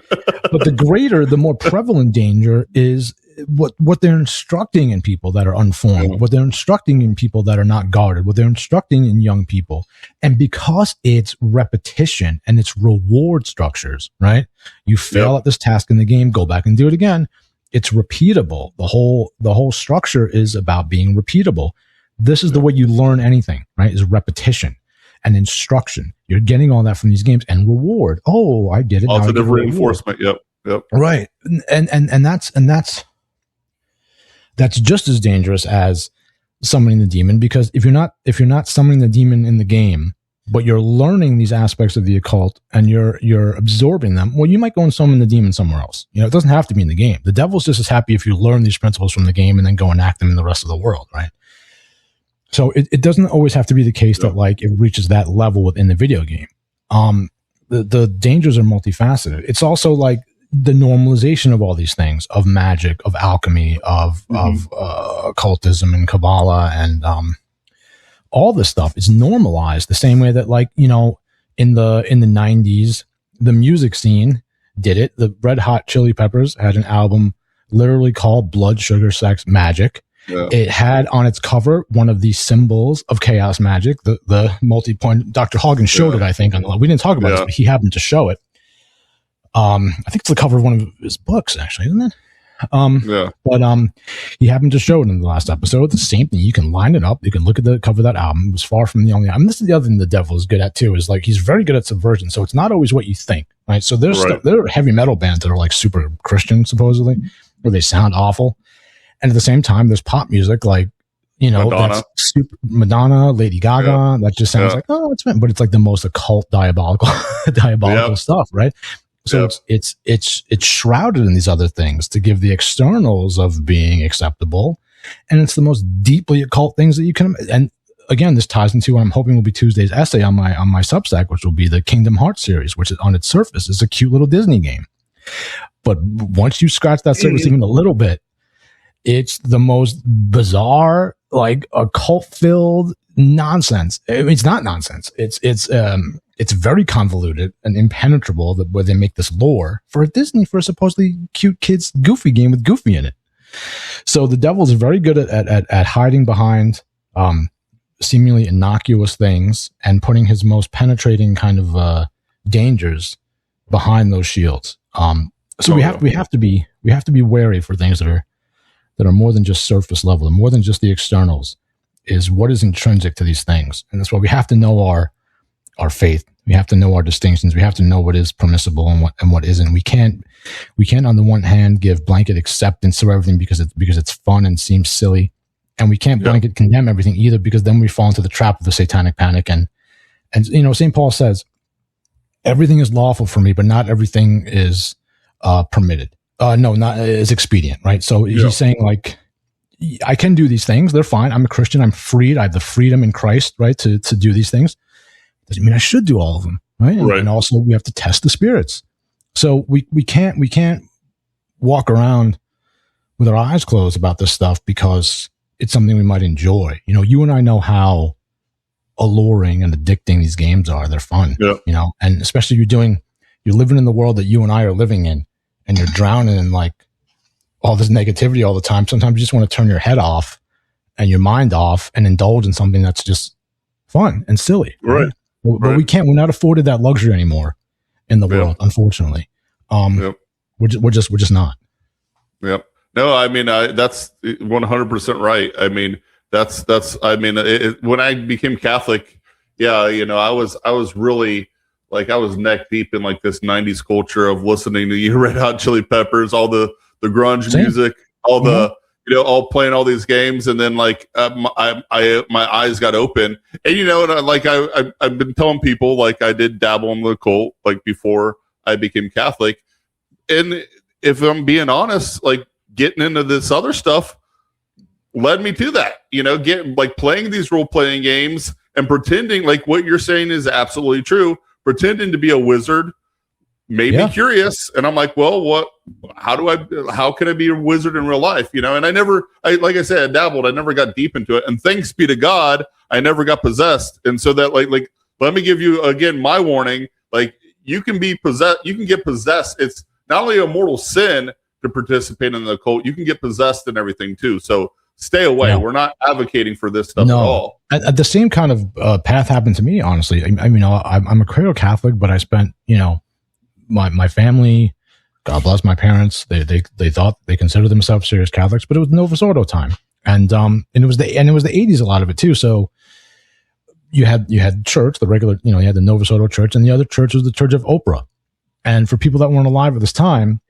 B: But the more prevalent danger is what they're instructing in people that are unformed, what they're instructing in people that are not guarded, what they're instructing in young people. And because it's repetition and it's reward structures, right? You fail at this task in the game, go back and do it again. It's repeatable. The whole structure is about being repeatable. This is the way you learn anything, right? Is repetition and instruction. You're getting all that from these games, and reward. Oh, I get it.
A: Positive reinforcement. Yep.
B: Right. And that's just as dangerous as summoning the demon, because if you're not summoning the demon in the game, but you're learning these aspects of the occult and you're absorbing them. Well, you might go and summon the demon somewhere else. You know, it doesn't have to be in the game. The devil's just as happy if you learn these principles from the game and then go and act them in the rest of the world, right? So it doesn't always have to be the case that like it reaches that level within the video game. The dangers are multifaceted. It's also like the normalization of all these things, of magic, of alchemy, of occultism and Kabbalah, and all this stuff is normalized the same way that, like, you know, in the 90s, the music scene did it. The Red Hot Chili Peppers had an album literally called Blood, Sugar, Sex, Magic. Yeah. It had on its cover one of the symbols of chaos magic, the multi-point. Dr. Hagen showed it, I think, on the. We didn't talk about this, but he happened to show it. I think it's the cover of one of his books, actually, isn't it? But he happened to show it in the last episode. The same thing. You can line it up. You can look at the cover of that album. It was far from the only album. This is the other thing the devil is good at too. Is like he's very good at subversion. So it's not always what you think, right? So there are heavy metal bands that are like super Christian supposedly, where they sound awful. And at the same time, there's pop music like, you know, Madonna. That's super Madonna, Lady Gaga. That just sounds like, oh, it's but it's like the most occult, diabolical stuff, right? So it's shrouded in these other things to give the externals of being acceptable, and it's the most deeply occult things that you can. And again, this ties into what I'm hoping will be Tuesday's essay on my Substack, which will be the Kingdom Hearts series, which is on its surface is a cute little Disney game, but once you scratch that surface even a little bit, it's the most bizarre, like occult-filled nonsense. I mean, it's not nonsense. It's very convoluted and impenetrable where they make this lore for a supposedly cute kids Goofy game with Goofy in it. So the devil's very good at hiding behind seemingly innocuous things and putting his most penetrating kind of dangers behind those shields. So we have to be wary for things that are more than just surface level and more than just the externals, is what is intrinsic to these things. And that's why we have to know our faith. We have to know our distinctions. We have to know what is permissible and what isn't. We can't on the one hand give blanket acceptance to everything because it's fun and seems silly. And we can't blanket condemn everything either, because then we fall into the trap of the satanic panic. And you know, St. Paul says, everything is lawful for me, but not everything is permitted. Not is expedient, right? So he's saying, like, I can do these things. They're fine. I'm a Christian. I'm freed. I have the freedom in Christ, right, to do these things. Doesn't mean I should do all of them, right? And also we have to test the spirits. So we can't walk around with our eyes closed about this stuff because it's something we might enjoy. You know, you and I know how alluring and addicting these games are. They're fun, you know, and especially you're living in the world that you and I are living in, and you're drowning in like all this negativity all the time. Sometimes you just want to turn your head off and your mind off and indulge in something that's just fun and silly. Right. But we can't, we're not afforded that luxury anymore in the world, unfortunately. We're just not. Yep.
A: No, I mean, that's 100% right. I mean, when I became Catholic, you know, I was really, like, I was neck deep in like this 90s culture of listening to you Red Hot Chili Peppers, all the grunge music, all the, you know, all playing all these games. And then like, my eyes got open, and, you know, and I've been telling people, like, I did dabble in the occult, like, before I became Catholic. And if I'm being honest, like, getting into this other stuff led me to that, you know, playing these role-playing games and pretending like what you're saying is absolutely true, pretending to be a wizard, made me curious. And I'm like, well, how can I be a wizard in real life? You know, and like I said, I dabbled, I never got deep into it. And thanks be to God, I never got possessed. And so that like, let me give you again, my warning, like, you can be possessed, you can get possessed. It's not only a mortal sin to participate in the occult, you can get possessed and everything too. So stay away. Yeah. We're not advocating for this stuff at all.
B: At the same kind of path happened to me, honestly. I mean, I'm a cradle Catholic, but I spent, you know, my family, God bless my parents, they thought, they considered themselves serious Catholics, but it was Novus Ordo time. And it was the 80s, a lot of it too. So you had church, the regular, you know, you had the Novus Ordo church, and the other church was the Church of Oprah. And for people that weren't alive at this time,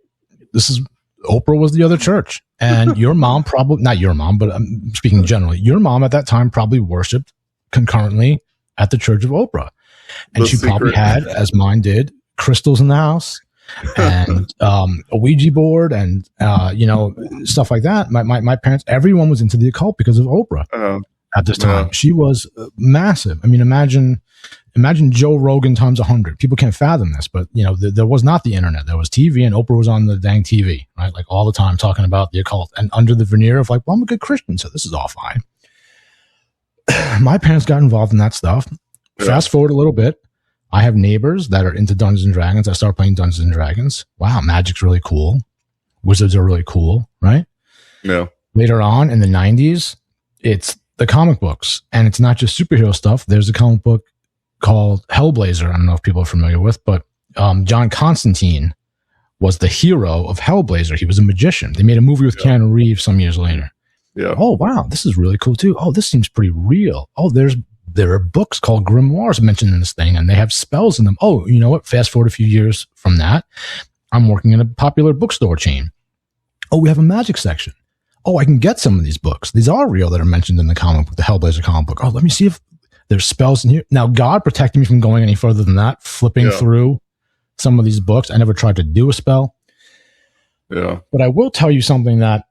B: Oprah was the other church. And your mom probably, not your mom, but I'm speaking generally, your mom at that time probably worshiped concurrently at the Church of Oprah. And she probably had, as mine did, crystals in the house and a Ouija board and, stuff like that. My parents, everyone was into the occult because of Oprah at this time. Yeah. She was massive. I mean, imagine Joe Rogan times 100. People can't fathom this, but there was not the internet. There was TV, and Oprah was on the dang TV, right? Like all the time talking about the occult and under the veneer of like, well, I'm a good Christian, so this is all fine. My parents got involved in that stuff. Yeah. Fast forward a little bit. I have neighbors that are into Dungeons and Dragons. I start playing Dungeons and Dragons. Wow, magic's really cool. Wizards are really cool, right?
A: Yeah.
B: Later on in the 90s, it's the comic books, and it's not just superhero stuff. There's a comic book called Hellblazer. I don't know if people are familiar with, but John Constantine was the hero of Hellblazer. He was a magician. They made a movie with Keanu Reeves some years later.
A: Yeah.
B: Oh, wow. This is really cool too. Oh, this seems pretty real. Oh, there are books called grimoires mentioned in this thing, and they have spells in them. Oh, you know what? Fast forward a few years from that, I'm working in a popular bookstore chain. Oh, we have a magic section. Oh, I can get some of these books. These are real that are mentioned in the comic book, the Hellblazer comic book. Oh, let me see if there's spells in here. Now, God protected me from going any further than that, flipping through some of these books. I never tried to do a spell.
A: Yeah.
B: But I will tell you something that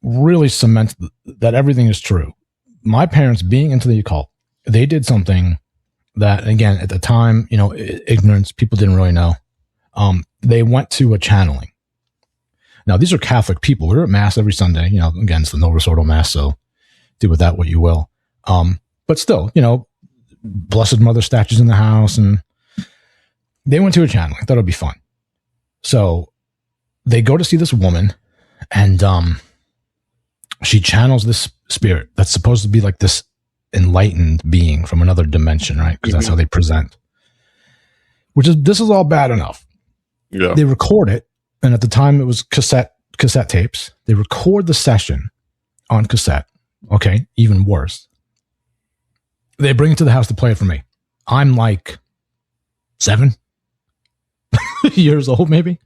B: really cements that everything is true. My parents, being into the occult, they did something that, again, at the time, ignorance, people didn't really know. They went to a channeling. Now, these are Catholic people. We're at Mass every Sunday. Again, it's the no resortal Mass, so do with that what you will. But still, Blessed Mother statues in the house, and they went to a channeling. I thought it'd be fun. So they go to see this woman, and she channels this spirit that's supposed to be like this enlightened being from another dimension, right? Because that's how they present. This is all bad enough.
A: Yeah.
B: They record it, and at the time it was cassette tapes. They record the session on cassette. Okay, even worse. They bring it to the house to play it for me. I'm like 7 years old, maybe.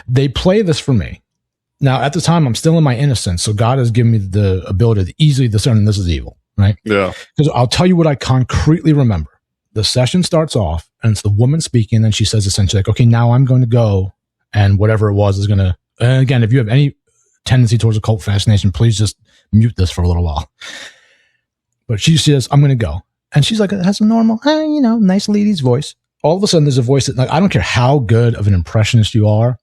B: They play this for me. Now, at the time, I'm still in my innocence, so God has given me the ability to easily discern this is evil, right?
A: Yeah.
B: Because I'll tell you what I concretely remember. The session starts off, and it's the woman speaking, and then she says essentially like, okay, now I'm going to go, and whatever it was is going to, and again, if you have any tendency towards occult fascination, please just mute this for a little while. But she says, I'm going to go. And she's like, it has a normal, nice lady's voice. All of a sudden, there's a voice that, like, I don't care how good of an impressionist you are.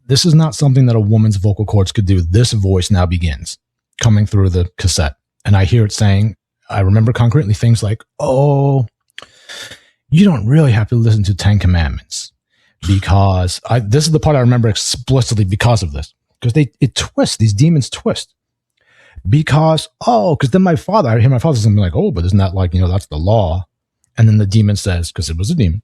B: This is not something that a woman's vocal cords could do. This voice now begins coming through the cassette. And I hear it saying, I remember concretely things like, oh, you don't really have to listen to 10 Commandments because this is the part I remember explicitly because of this. Because it twists, these demons twist. Because then I hear my father saying like, oh, but isn't that like, that's the law. And then the demon says, because it was a demon,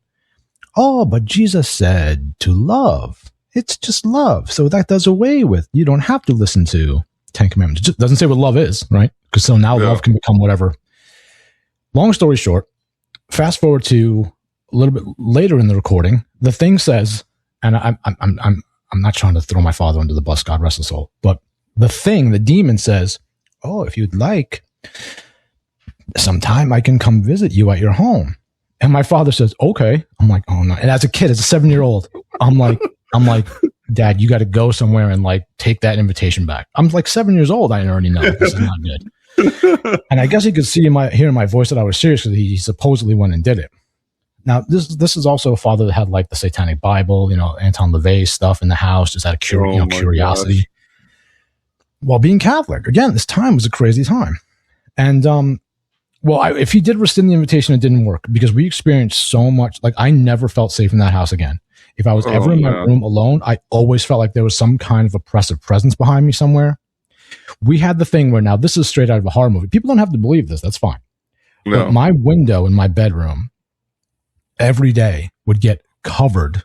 B: oh, but Jesus said to love. It's just love. So that does away with, you don't have to listen to 10 Commandments. It just doesn't say what love is, right? Because so now love can become whatever. Long story short, fast forward to a little bit later in the recording, the thing says, and I'm not trying to throw my father under the bus, God rest his soul, but the demon says, oh, if you'd like, sometime I can come visit you at your home. And my father says, okay. I'm like, oh no. And as a kid, as a 7-year-old, I'm like, Dad, you got to go somewhere and like take that invitation back. I'm like 7 years old. I already know this is not good. And I guess he could hear in my voice that I was serious because he supposedly went and did it. Now, this is also a father that had like the Satanic Bible, Anton LaVey stuff in the house, just out of curiosity. Gosh. While being Catholic, again, this time was a crazy time. And, if he did rescind the invitation, it didn't work because we experienced so much. Like, I never felt safe in that house again. If I was ever in my room alone, I always felt like there was some kind of oppressive presence behind me somewhere. We had the thing where, now this is straight out of a horror movie. People don't have to believe this. That's fine. No. But my window in my bedroom every day would get covered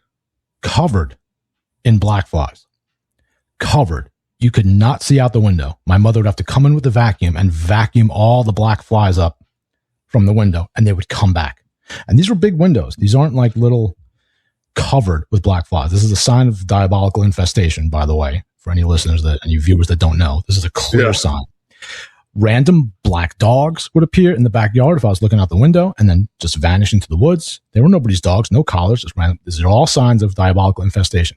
B: in black flies. Covered. You could not see out the window. My mother would have to come in with the vacuum and vacuum all the black flies up from the window, and they would come back. And these were big windows. These aren't like little covered with black flies. This is a sign of diabolical infestation, by the way, for any listeners any viewers that don't know. This is a clear sign. Random black dogs would appear in the backyard if I was looking out the window and then just vanish into the woods. There were nobody's dogs, no collars, just random. These are all signs of diabolical infestation.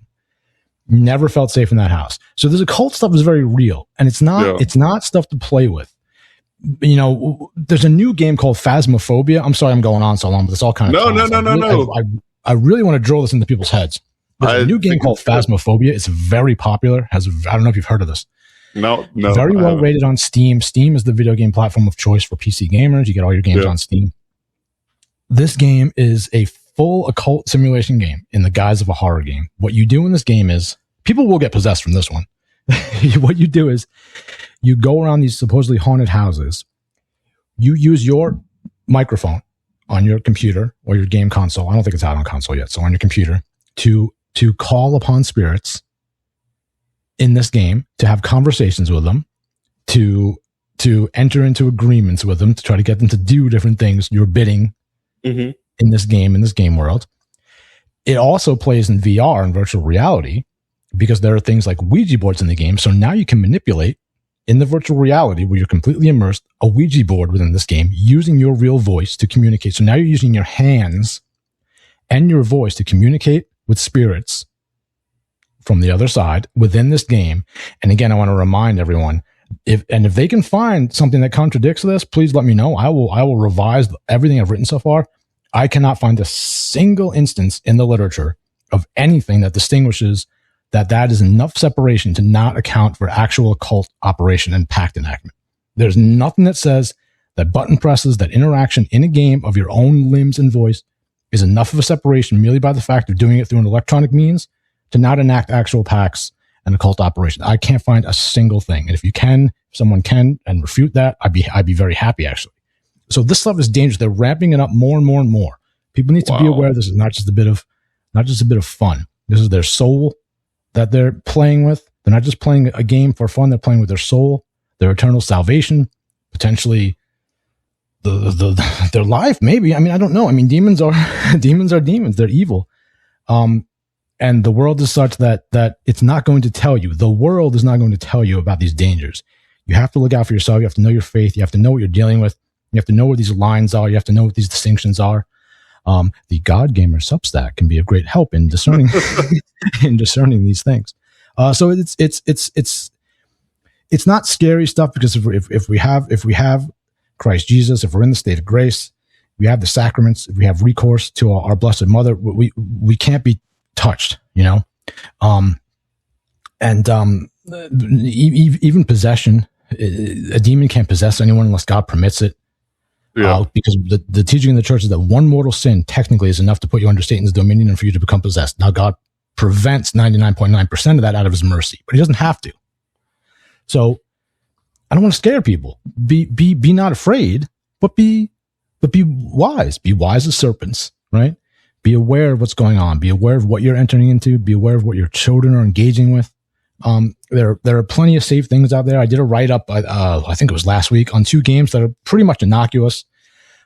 B: Never felt safe in that house. So this occult stuff is very real, and it's not stuff to play with. You know, there's a new game called Phasmophobia. I'm sorry I'm going on so long, but it's all kind of
A: No.
B: I really want to drill this into people's heads. There's a new game called Phasmophobia. It's very popular. I don't know if you've heard of this.
A: No.
B: Very well rated on Steam. Steam is the video game platform of choice for PC gamers. You get all your games on Steam. This game is a full occult simulation game in the guise of a horror game. What you do in this game is, people will get possessed from this one. What you do is you go around these supposedly haunted houses. You use your microphone on your computer or your game console. I don't think it's out on console yet. So on your computer to call upon spirits in this game, to have conversations with them, to enter into agreements with them, to try to get them to do different things you're bidding in this game world. It also plays in VR and virtual reality, because there are things like Ouija boards in the game. So now you can manipulate in the virtual reality where you're completely immersed, a Ouija board within this game, using your real voice to communicate. So now you're using your hands and your voice to communicate with spirits from the other side within this game. And again, I want to remind everyone, if they can find something that contradicts this, please let me know. I will revise everything I've written so far. I cannot find a single instance in the literature of anything that distinguishes that is enough separation to not account for actual occult operation and pact enactment. There's nothing that says that button presses, that interaction in a game of your own limbs and voice is enough of a separation merely by the fact of doing it through an electronic means to not enact actual pacts and occult operation. I can't find a single thing. And if someone can and refute that, I'd be very happy, actually. So this stuff is dangerous. They're ramping it up more and more and more. People need to be aware this is not just a bit of fun. This is their soul that they're playing with. They're not just playing a game for fun. They're playing with their soul, their eternal salvation, potentially their life, maybe. I mean, I don't know. I mean, demons are demons. They're evil. And the world is such that it's not going to tell you. The world is not going to tell you about these dangers. You have to look out for yourself. You have to know your faith. You have to know what you're dealing with. You have to know where these lines are. You have to know what these distinctions are. The God Gamer Substack can be of great help in discerning these things. So it's not scary stuff, because if we have Christ Jesus, if we're in the state of grace, we have the sacraments, if we have recourse to our Blessed Mother, we can't be touched, you know. Even possession, a demon can't possess anyone unless God permits it. Yeah. Because the teaching in the church is that one mortal sin technically is enough to put you under Satan's dominion and for you to become possessed. Now, God prevents 99.9% of that out of his mercy, but he doesn't have to. So I don't want to scare people. Be not afraid, but be wise. Be wise as serpents, right? Be aware of what's going on. Be aware of what you're entering into. Be aware of what your children are engaging with. There are plenty of safe things out there. I did a write-up, I think it was last week, on 2 games that are pretty much innocuous.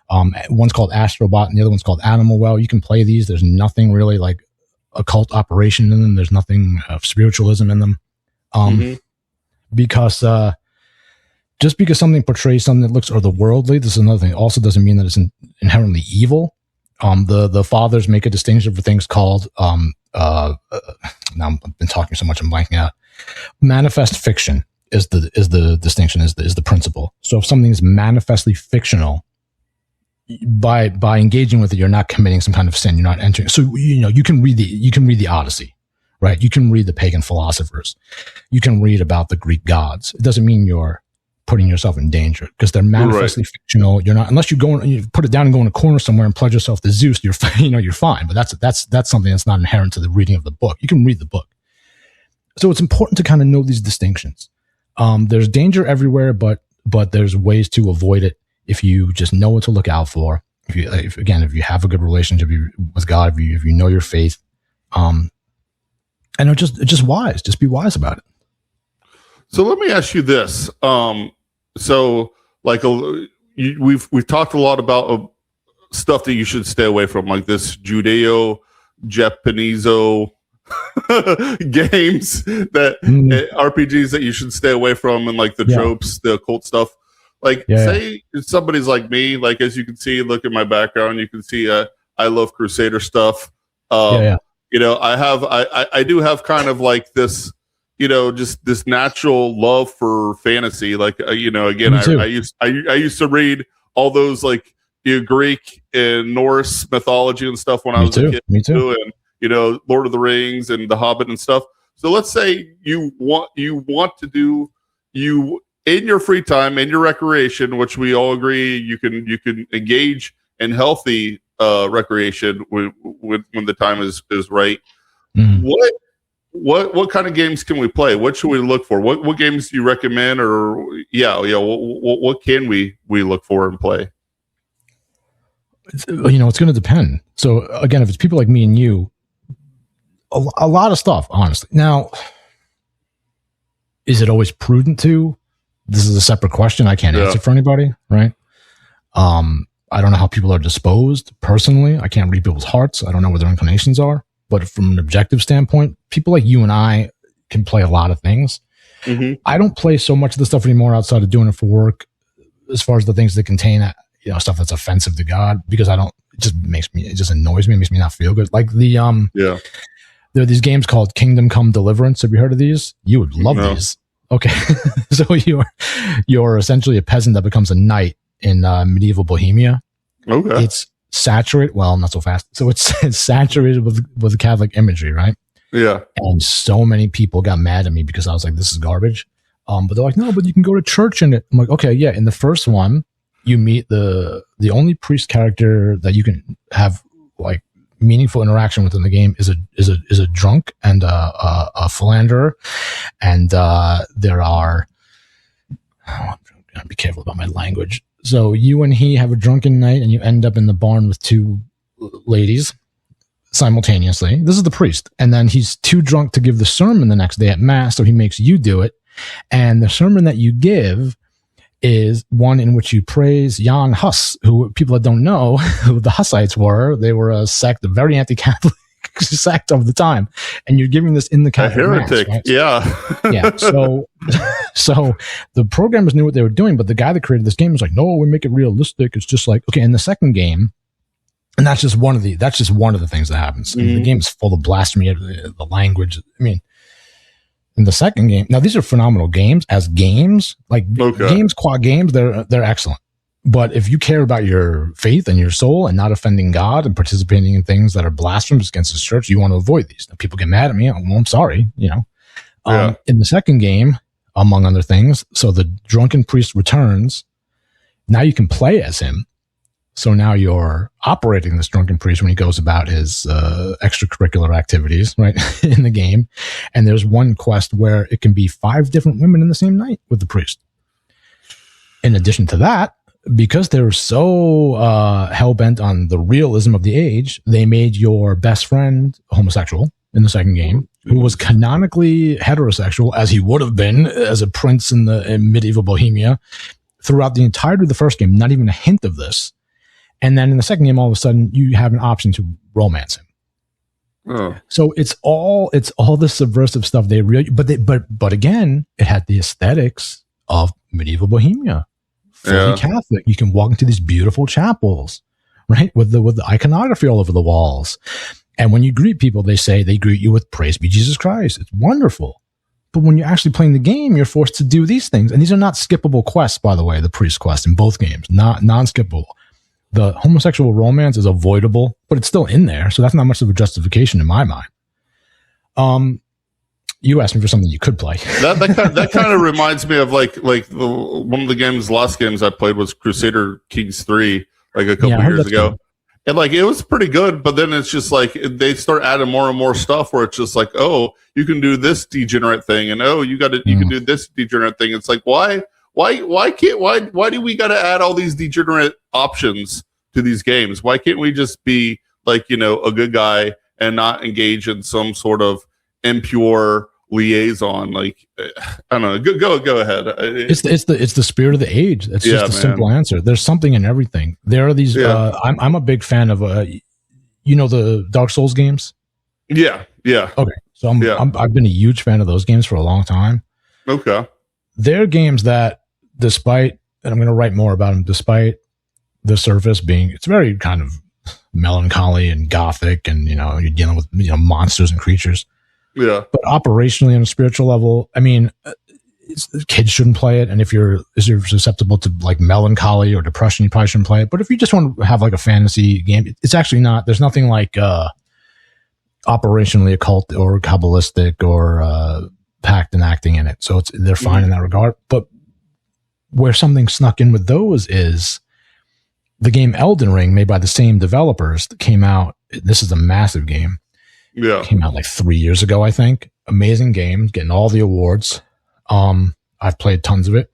B: One's called Astrobot and the other one's called Animal Well. You can play these. There's nothing really like occult operation in them. There's nothing of spiritualism in them. Because just because something portrays something that looks otherworldly, this is another thing. It also doesn't mean that it's inherently evil. The fathers make a distinction for things called, now I've been talking so much I'm blanking out. Manifest fiction is the distinction, is the principle. So if something is manifestly fictional, by engaging with it, you're not committing some kind of sin. You're not entering. So, you know, you can read the Odyssey, right? You can read the pagan philosophers. You can read about the Greek gods. It doesn't mean you're putting yourself in danger, because they're manifestly fictional. You're not, unless you go and you put it down and go in a corner somewhere and pledge yourself to Zeus, you're fine. But that's something that's not inherent to the reading of the book. You can read the book. So it's important to kind of know these distinctions. There's danger everywhere, but there's ways to avoid it if you just know what to look out for. If you have a good relationship with God, if you know your faith, and just wise, just be wise about it.
A: So let me ask you this. So like we've talked a lot about stuff that you should stay away from, like this Judeo-Japanese games, that RPGs that you should stay away from, and like the tropes, the occult stuff. Like, say somebody's like me, like, as you can see, look at my background, you can see I love Crusader stuff. You know, I do have kind of like this, you know, just this natural love for fantasy. Like, you know, again, I used to read all those, like, you know, Greek and Norse mythology and stuff when I was a kid.
B: Me too.
A: And, you know, Lord of the Rings and The Hobbit and stuff. So let's say you want to do, you in your free time, in your recreation, which we all agree you can engage in healthy recreation when the time is right. What kind of games can we play? What should we look for? What games do you recommend? Or what can we look for and play?
B: You know, it's going to depend. So again, if it's people like me and you, a lot of stuff, honestly. Now, is it always prudent to? This is a separate question. I can't answer for anybody, right? I don't know how people are disposed personally. I can't read people's hearts. I don't know what their inclinations are. But from an objective standpoint, people like you and I can play a lot of things. I don't play so much of the stuff anymore outside of doing it for work, as far as the things that contain, you know, stuff that's offensive to God, because it just annoys me. It makes me not feel good. Like there are these games called Kingdom Come Deliverance. Have you heard of these? You would love these. Okay. So you're essentially a peasant that becomes a knight in medieval Bohemia. Okay. It's saturated. Well, not so fast. So it's saturated with Catholic imagery, right?
A: Yeah.
B: And so many people got mad at me because I was like, this is garbage. But they're like, no, but you can go to church in it. I'm like, okay, yeah. In the first one, you meet the only priest character that you can have like meaningful interaction with in the game is a drunk and a philanderer, and there are. I'm gonna be careful about my language. So you and he have a drunken night, and you end up in the barn with two ladies simultaneously. This is the priest, and then he's too drunk to give the sermon the next day at mass, so he makes you do it. And the sermon that you give is one in which you praise Jan Hus, who people that don't know who the Hussites were. They were a sect, a very anti-Catholic sect of the time. And you're giving this in the Catholic
A: heretic,
B: Mass, right?
A: Yeah.
B: So the programmers knew what they were doing, but the guy that created this game was like, no, we make it realistic. It's just like, okay, in the second game, and that's just one of the things that happens. The game is full of blasphemy, the language. I mean, in the second game, now these are phenomenal games as games, like games, quad games. They're excellent. But if you care about your faith and your soul and not offending God and participating in things that are blasphemous against His church, you want to avoid these. Now, people get mad at me. Well, I'm sorry, you know. In the second game, among other things, so the drunken priest returns. Now you can play as him. So now you're operating this drunken priest when he goes about his extracurricular activities, right, in the game. And there's one quest where it can be 5 different women in the same night with the priest. In addition to that, because they're so hell-bent on the realism of the age, they made your best friend homosexual in the second game, who was canonically heterosexual, as he would have been as a prince in medieval Bohemia, throughout the entirety of the first game. Not even a hint of this. And then in the second game, all of a sudden, you have an option to romance him. Oh. So it's all the subversive stuff but again, it had the aesthetics of medieval Bohemia, fully Catholic. You can walk into these beautiful chapels, right, with the iconography all over the walls. And when you greet people, they greet you with "Praise be Jesus Christ." It's wonderful. But when you're actually playing the game, you're forced to do these things, and these are not skippable quests, by the way. The priest quest in both games, not non-skippable. The homosexual romance is avoidable, but it's still in there, so that's not much of a justification in my mind. You asked me for something you could play. That
A: kind of reminds me of like one of the last games I played was Crusader Kings 3, like a couple years ago. Good. And like it was pretty good, but then it's just like they start adding more and more stuff where it's just like, oh, you can do this degenerate thing, and oh, you can do this degenerate thing. It's like why do we got to add all these degenerate options to these games? Why can't we just be like, you know, a good guy and not engage in some sort of impure liaison? Like, I don't know. Go ahead.
B: It's the spirit of the age. That's just a simple answer. There's something in everything. There are these. I'm a big fan of you know, the Dark Souls games.
A: Yeah.
B: Okay, so I've been a huge fan of those games for a long time.
A: Okay.
B: They're games that, despite and I'm going to write more about them, despite the surface being, it's very kind of melancholy and gothic, and you're dealing with monsters and creatures.
A: Yeah.
B: But operationally, on a spiritual level, I mean, kids shouldn't play it. And if you're susceptible to like melancholy or depression, you probably shouldn't play it. But if you just want to have like a fantasy game, it's actually not. There's nothing like operationally occult or Kabbalistic or pact and acting in it. So they're fine in that regard. But where something snuck in with those is the game Elden Ring, made by the same developers that came out. This is a massive game.
A: Yeah.
B: It came out like 3 years ago, I think. Amazing game, getting all the awards. I've played tons of it.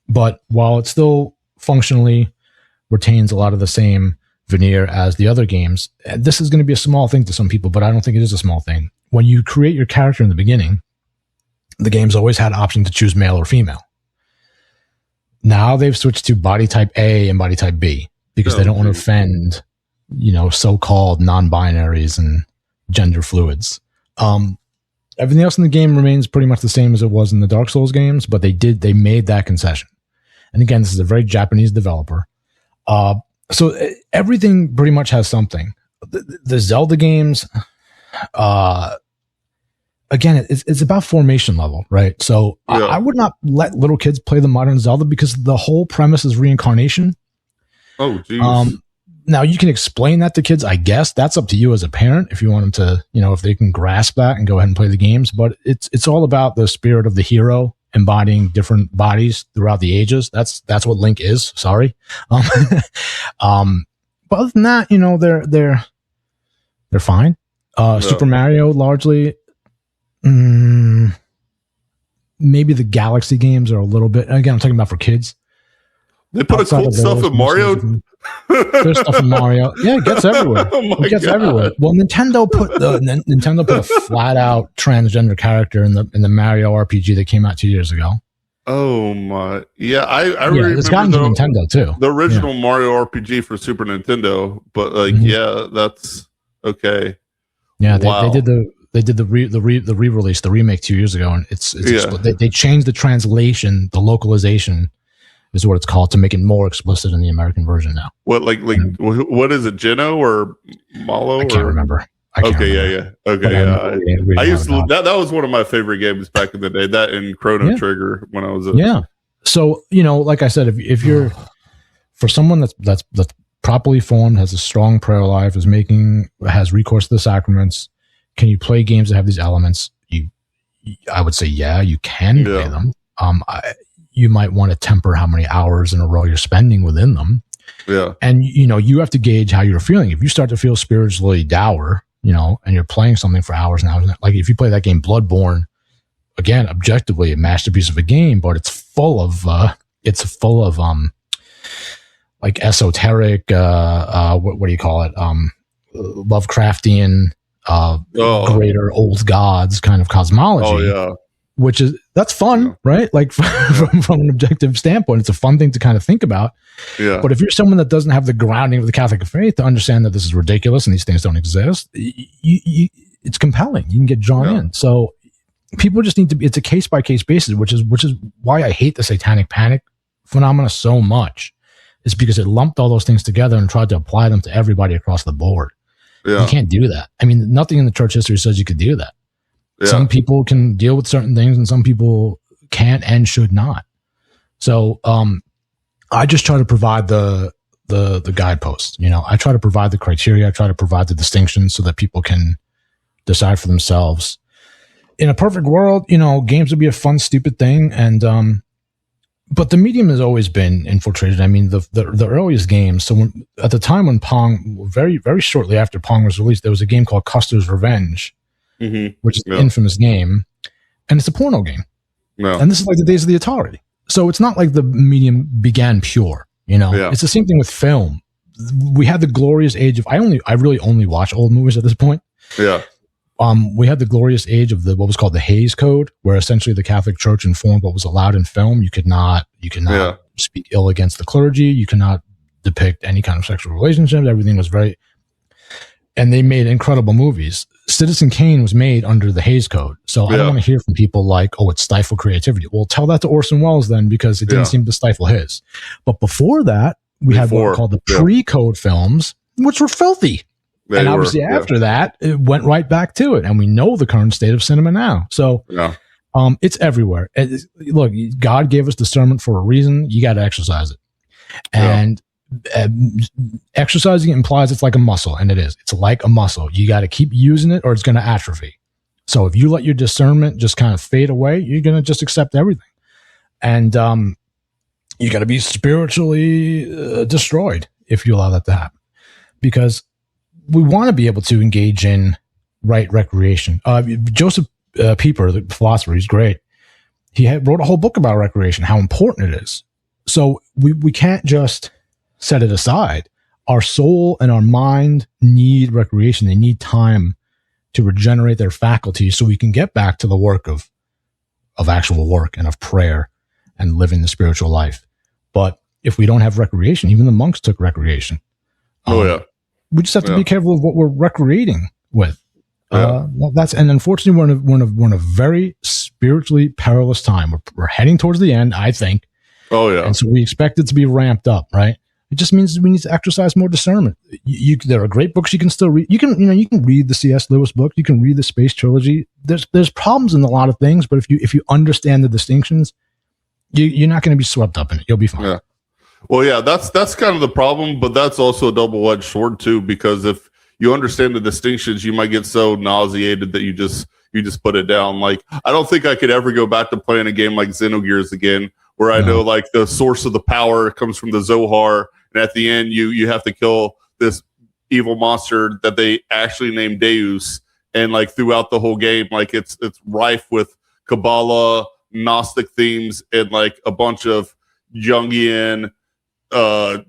B: But while it still functionally retains a lot of the same veneer as the other games, this is going to be a small thing to some people, but I don't think it is a small thing. When you create your character in the beginning, the game's always had option to choose male or female. Now they've switched to body type A and body type B because they don't want to offend, so-called non-binaries and gender fluids. Everything else in the game remains pretty much the same as it was in the Dark Souls games, but they made that concession. And again, this is a very Japanese developer. So everything pretty much has something. The Zelda games, again, it's about formation level, right? So I would not let little kids play the modern Zelda because the whole premise is reincarnation.
A: Oh, geez.
B: Now you can explain that to kids, I guess. That's up to you as a parent if you want them to, if they can grasp that and go ahead and play the games. But it's all about the spirit of the hero embodying different bodies throughout the ages. That's what Link is. Sorry. But other than that, they're fine. Super Mario largely. Maybe the Galaxy games are a little bit. Again, I'm talking about for kids.
A: They put cool stuff in Mario.
B: There's stuff in Mario. Yeah, it gets everywhere. It gets everywhere. Well, Nintendo put a flat out transgender character in the Mario RPG that came out 2 years ago.
A: Oh my! Yeah, I remember.
B: It's gotten to Nintendo too.
A: The original Mario RPG for Super Nintendo, but that's okay.
B: Yeah, they did the re-release, the remake 2 years ago, and they changed the translation, the localization is what it's called, to make it more explicit in the American version now.
A: What what is it, Geno or Malo?
B: I can't remember.
A: Okay, I used to that was one of my favorite games back in the day. That and Chrono Trigger when I was
B: So like I said, if you're for someone that's properly formed, has a strong prayer life, has recourse to the sacraments, can you play games that have these elements? I would say you can play them. You might want to temper how many hours in a row you're spending within them.
A: Yeah. And,
B: you have to gauge how you're feeling. If you start to feel spiritually dour, and you're playing something for hours and hours, like if you play that game Bloodborne, again, objectively a masterpiece of a game, but it's full of like esoteric, what do you call it? Lovecraftian, greater old gods kind of cosmology.
A: Oh, yeah.
B: That's fun, right? Like from an objective standpoint, it's a fun thing to kind of think about.
A: Yeah.
B: But if you're someone that doesn't have the grounding of the Catholic faith to understand that this is ridiculous and these things don't exist, it's compelling. You can get drawn in. So people just need to be, it's a case by case basis, which is why I hate the satanic panic phenomena so much, is because it lumped all those things together and tried to apply them to everybody across the board. Yeah. You can't do that. I mean, nothing in the church history says you could do that. Yeah. Some people can deal with certain things and some people can't and should not. So, I just try to provide the guideposts. I try to provide the criteria. I try to provide the distinctions so that people can decide for themselves. In a perfect world, games would be a fun, stupid thing. And, but the medium has always been infiltrated. I mean, the earliest games. So at the time when Pong, very, very shortly after Pong was released, there was a game called Custer's Revenge, which is an infamous game. And it's a porno game. Yeah. And this is like the days of the Atari. So it's not like the medium began pure, It's the same thing with film. We had the glorious age of, I really only watch old movies at this point.
A: Yeah.
B: We had the glorious age of what was called the Hays Code, where essentially the Catholic Church informed what was allowed in film. You could not speak ill against the clergy. You cannot depict any kind of sexual relationships. Everything was and they made incredible movies. Citizen Kane was made under the Hays Code. So I don't want to hear from people like, oh, it stifled creativity. Well, tell that to Orson Welles then, because it didn't seem to stifle his. But before that, we had what were called the pre-code films, which were filthy. And obviously after that, it went right back to it. And we know the current state of cinema now. So it's everywhere. Look, God gave us discernment for a reason. You got to exercise it. And exercising implies it's like a muscle, and it is. It's like a muscle. You got to keep using it or it's going to atrophy. So if you let your discernment just kind of fade away, you're going to just accept everything. And you got to be spiritually destroyed if you allow that to happen. Because we want to be able to engage in right recreation. Joseph Pieper, the philosopher, he's great. He wrote a whole book about recreation, how important it is. So we can't just set it aside. Our soul and our mind need recreation. They need time to regenerate their faculties so we can get back to the work of actual work and of prayer and living the spiritual life. But if we don't have recreation, even the monks took recreation. We just have to be careful of what we're recreating with. And unfortunately, we're in a very spiritually perilous time. We're heading towards the end, I think. And so we expect it to be ramped up, right? It just means we need to exercise more discernment. There are great books you can still read. You can read the C.S. Lewis book. You can read the Space Trilogy. There's problems in a lot of things, but if you understand the distinctions, you're not going to be swept up in it. You'll be fine.
A: Well, that's kind of the problem, but that's also a double-edged sword too, because if you understand the distinctions, you might get so nauseated that you just put it down. Like, I don't think I could ever go back to playing a game like Xenogears again, where I know like the source of the power comes from the Zohar, and at the end you have to kill this evil monster that they actually named Deus, and like throughout the whole game, like it's rife with Kabbalah, Gnostic themes, and like a bunch of Jungian,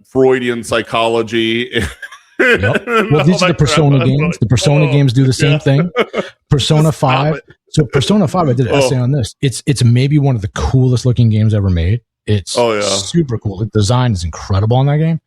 A: Freudian psychology.
B: Well, these are the Persona games. The Persona games do the same thing. Persona 5. So Persona 5, I did an essay on this. It's maybe one of the coolest looking games ever made. It's super cool. The design is incredible on that game.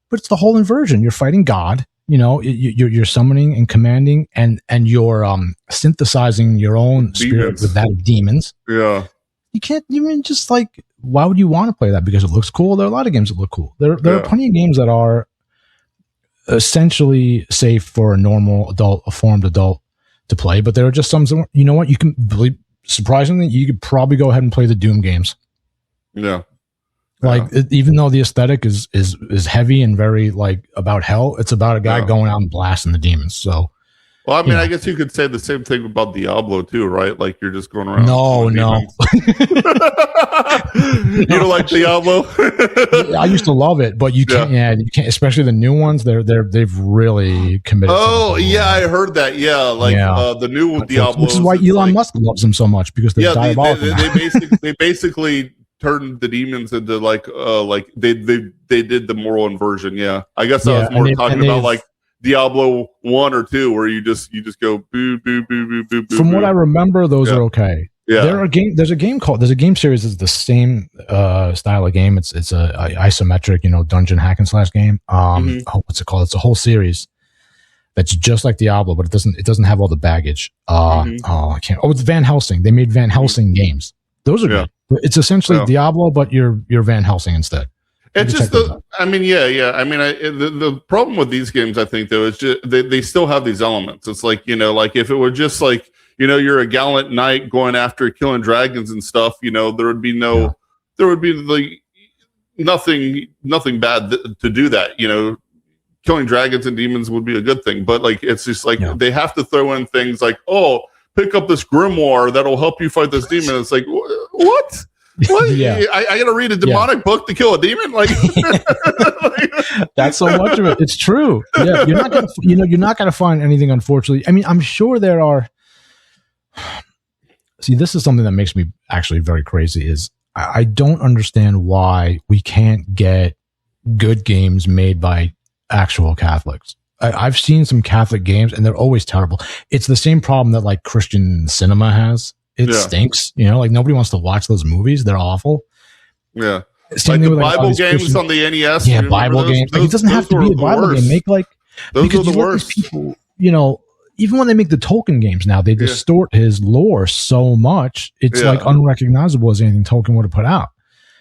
B: But it's the whole inversion. You're fighting God. You're summoning and commanding, and you're synthesizing your own spirit with that of demons.
A: Yeah.
B: You can't even just like, why would you want to play that? Because it looks cool. There are a lot of games that look cool. There are plenty of games that are essentially safe for a normal adult, a formed adult to play, but there are just some, you know what, you can believe, surprisingly, you could probably go ahead and play the Doom games. Even though the aesthetic is heavy and very like about hell, it's about a guy going out and blasting the demons. So,
A: well, I mean, I guess you could say the same thing about Diablo too, right? Like you're just going around.
B: No.
A: You don't like Diablo?
B: I used to love it, but you can't. Yeah, you can't. Especially the new ones. They've really committed.
A: Oh yeah, I heard that. Yeah, the new Diablo,
B: which is why Elon Musk loves them so much, because they're diabolical.
A: They basically turned the demons into like they did the moral inversion. Yeah, I guess I was more talking about like Diablo 1 or 2, where you just go boo boo boo boo boo boo.
B: From what I remember, those are okay. Yeah, there's a game series that's the same style of game. It's a isometric, dungeon hack and slash game. What's it called? It's a whole series that's just like Diablo, but it doesn't have all the baggage. I can't. Oh, it's Van Helsing. They made Van Helsing games. Those are good. It's essentially Diablo, but you're Van Helsing instead.
A: It's just the problem with these games, I think, though, is just they still have these elements. It's like, like if it were just like, you're a gallant knight going after killing dragons and stuff, there would be like nothing bad to do that. Killing dragons and demons would be a good thing, but like, it's just like, they have to throw in things like, pick up this grimoire that'll help you fight this demon. It's like, what? What? I gotta read a demonic book to kill a demon? Like,
B: that's so much of it. It's true. Yeah, you're not gonna find anything. Unfortunately, I mean, I'm sure there are. See, this is something that makes me actually very crazy. Is I don't understand why we can't get good games made by actual Catholics. I've seen some Catholic games, and they're always terrible. It's the same problem that like Christian cinema has. It stinks, like nobody wants to watch those movies. They're awful.
A: Yeah. Like the Bible games on the NES.
B: Yeah, Bible games. Like, it doesn't have to be a Bible game. Make like,
A: those are the worst.
B: People, even when they make the Tolkien games now, they distort his lore so much. It's like unrecognizable as anything Tolkien would have put out.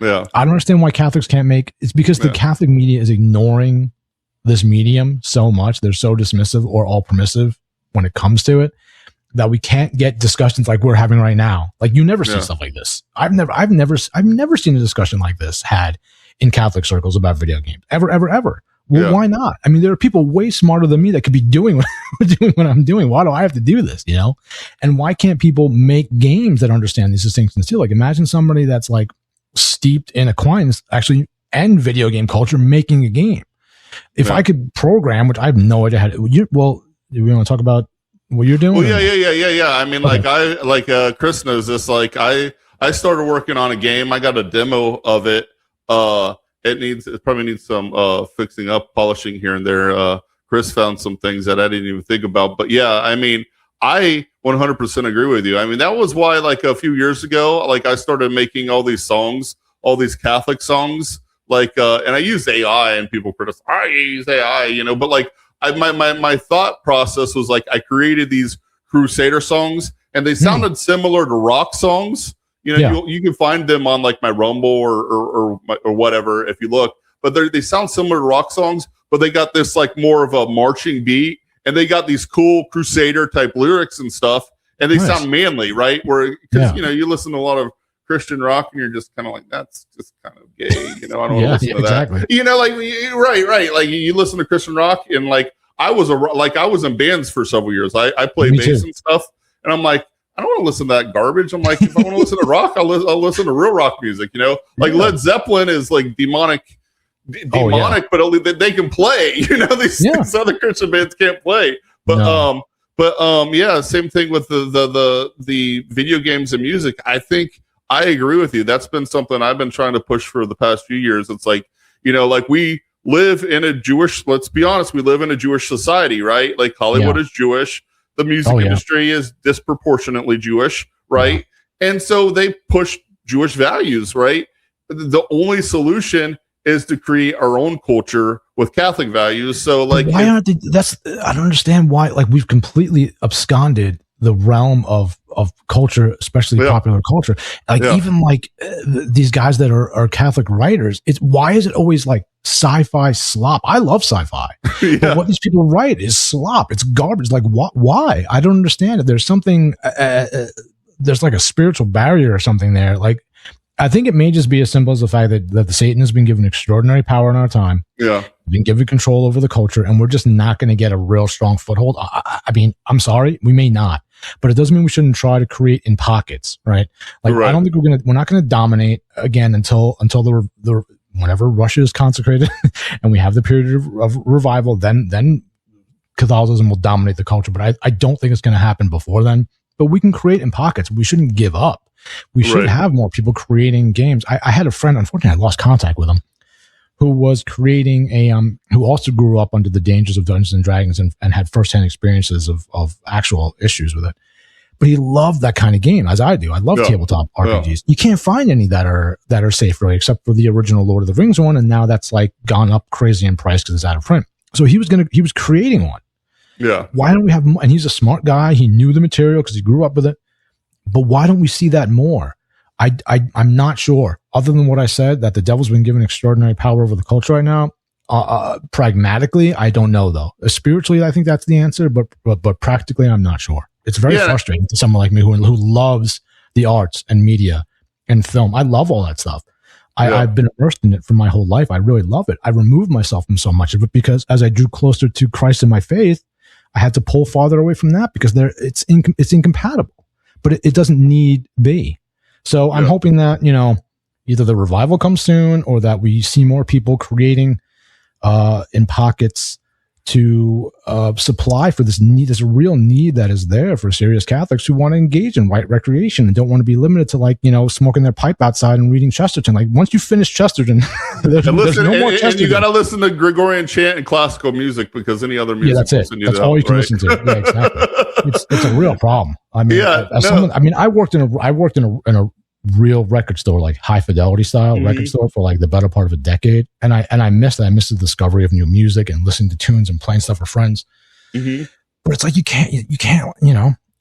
A: Yeah.
B: I don't understand why Catholics can't make, it's because the Catholic media is ignoring this medium so much. They're so dismissive or all permissive when it comes to it that we can't get discussions like we're having right now. Like you never see stuff like this. I've never seen a discussion like this had in Catholic circles about video games ever. Well, why not? I mean, there are people way smarter than me that could be doing what I'm doing. Why do I have to do this? You know? And why can't people make games that understand these distinctions too? Like imagine somebody that's like steeped in Aquinas actually and video game culture making a game. If I could program, which I have no idea how to, do we want to talk about what you're doing?
A: Well, yeah. I mean, Chris knows this. Like I started working on a game. I got a demo of it. It probably needs some fixing up, polishing here and there. Chris found some things that I didn't even think about. But yeah, I mean, I 100% agree with you. I mean, that was why like a few years ago, like I started making all these songs, all these Catholic songs, like, and I used AI and people criticize, I use AI, you know, but like my thought process was like, I created these Crusader songs and they sounded similar to rock songs. You know, you can find them on like my Rumble or whatever if you look. But they sound similar to rock songs, but they got this like more of a marching beat, and they got these cool Crusader type lyrics and stuff, and they sound manly, right? Where because you know you listen to a lot of Christian rock, and you're just kind of like that's just kind of gay, you know. I don't want to listen to that. You know, like right. Like you listen to Christian rock, and like I was in bands for several years. I played bass and stuff, and I'm like, I don't want to listen to that garbage. I'm like, if I want to listen to rock, I'll listen to real rock music, you know? Like Led Zeppelin is like demonic, but only that they can play, you know, these other Christian bands can't play. But, same thing with the video games and music. I think I agree with you. That's been something I've been trying to push for the past few years. It's like, you know, like we live in let's be honest, we live in a Jewish society, right? Like Hollywood is Jewish. The music industry is disproportionately Jewish, right? And so they push Jewish values, right? The only solution is to create our own culture with Catholic values. So like,
B: why aren't they, I don't understand why, like we've completely absconded the realm of culture, especially popular culture. Like even like these guys that are Catholic writers, why is it always like sci-fi slop? I love sci-fi, but what these people write is slop. It's garbage. Like why? I don't understand it. There's something, there's like a spiritual barrier or something there. Like, I think it may just be as simple as the fact that the Satan has been given extraordinary power in our time. Been given control over the culture, and we're just not going to get a real strong foothold. I mean, I'm sorry, we may not, but it doesn't mean we shouldn't try to create in pockets, right? Like, I don't think we're not going to dominate again until the whenever Russia is consecrated and we have the period of revival, then Catholicism will dominate the culture. But I don't think it's going to happen before then. But we can create in pockets. We shouldn't give up. We should have more people creating games. I had a friend, unfortunately, I lost contact with him, who was creating who also grew up under the dangers of Dungeons and Dragons and had firsthand experiences of actual issues with it. But he loved that kind of game, as I do. I love tabletop RPGs. You can't find any that are safe, really, except for the original Lord of the Rings one, and now that's like gone up crazy in price because it's out of print. So he was creating one. Why don't we have more? And he's a smart guy. He knew the material because he grew up with it. But why don't we see that more? I'm not sure. Other than what I said, that the devil's been given extraordinary power over the culture right now. Pragmatically, I don't know though. Spiritually, I think that's the answer. But practically, I'm not sure. It's very frustrating to someone like me who loves the arts and media and film. I love all that stuff. I've been immersed in it for my whole life. I really love it. I removed myself from so much of it because as I drew closer to Christ in my faith, I had to pull farther away from that because it's incompatible. But it doesn't need be. So I'm hoping that, you know, either the revival comes soon or that we see more people creating in pockets to supply for this need. There's a real need that is there for serious Catholics who want to engage in white recreation and don't want to be limited to, like, you know, smoking their pipe outside and reading Chesterton. Like, once you finish Chesterton, there's no more Chesterton.
A: And you got to listen to Gregorian chant and classical music because any other music.
B: Yeah, that's it. That's all you can listen to. Yeah, exactly. It's a real problem. I mean, I worked in a real record store, like high fidelity style record store for like the better part of a decade. And I missed the discovery of new music and listening to tunes and playing stuff for friends. But it's like, you can't,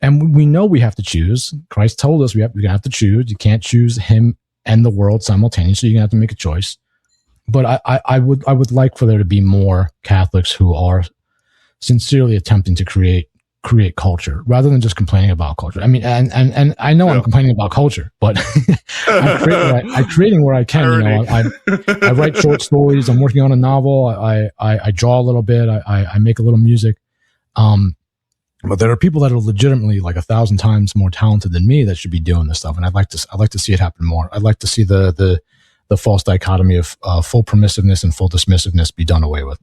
B: and we know we have to choose. Christ told us we have to choose. You can't choose him and the world simultaneously. You're gonna have to make a choice. But I would like for there to be more Catholics who are sincerely attempting to create culture rather than just complaining about culture. I mean, and I know I'm complaining about culture, but I'm creating where I can. I write short stories. I'm working on a novel. I draw a little bit. I make a little music. But there are people that are legitimately like 1,000 times more talented than me that should be doing this stuff, and I'd like to see it happen more. I'd like to see the false dichotomy of full permissiveness and full dismissiveness be done away with.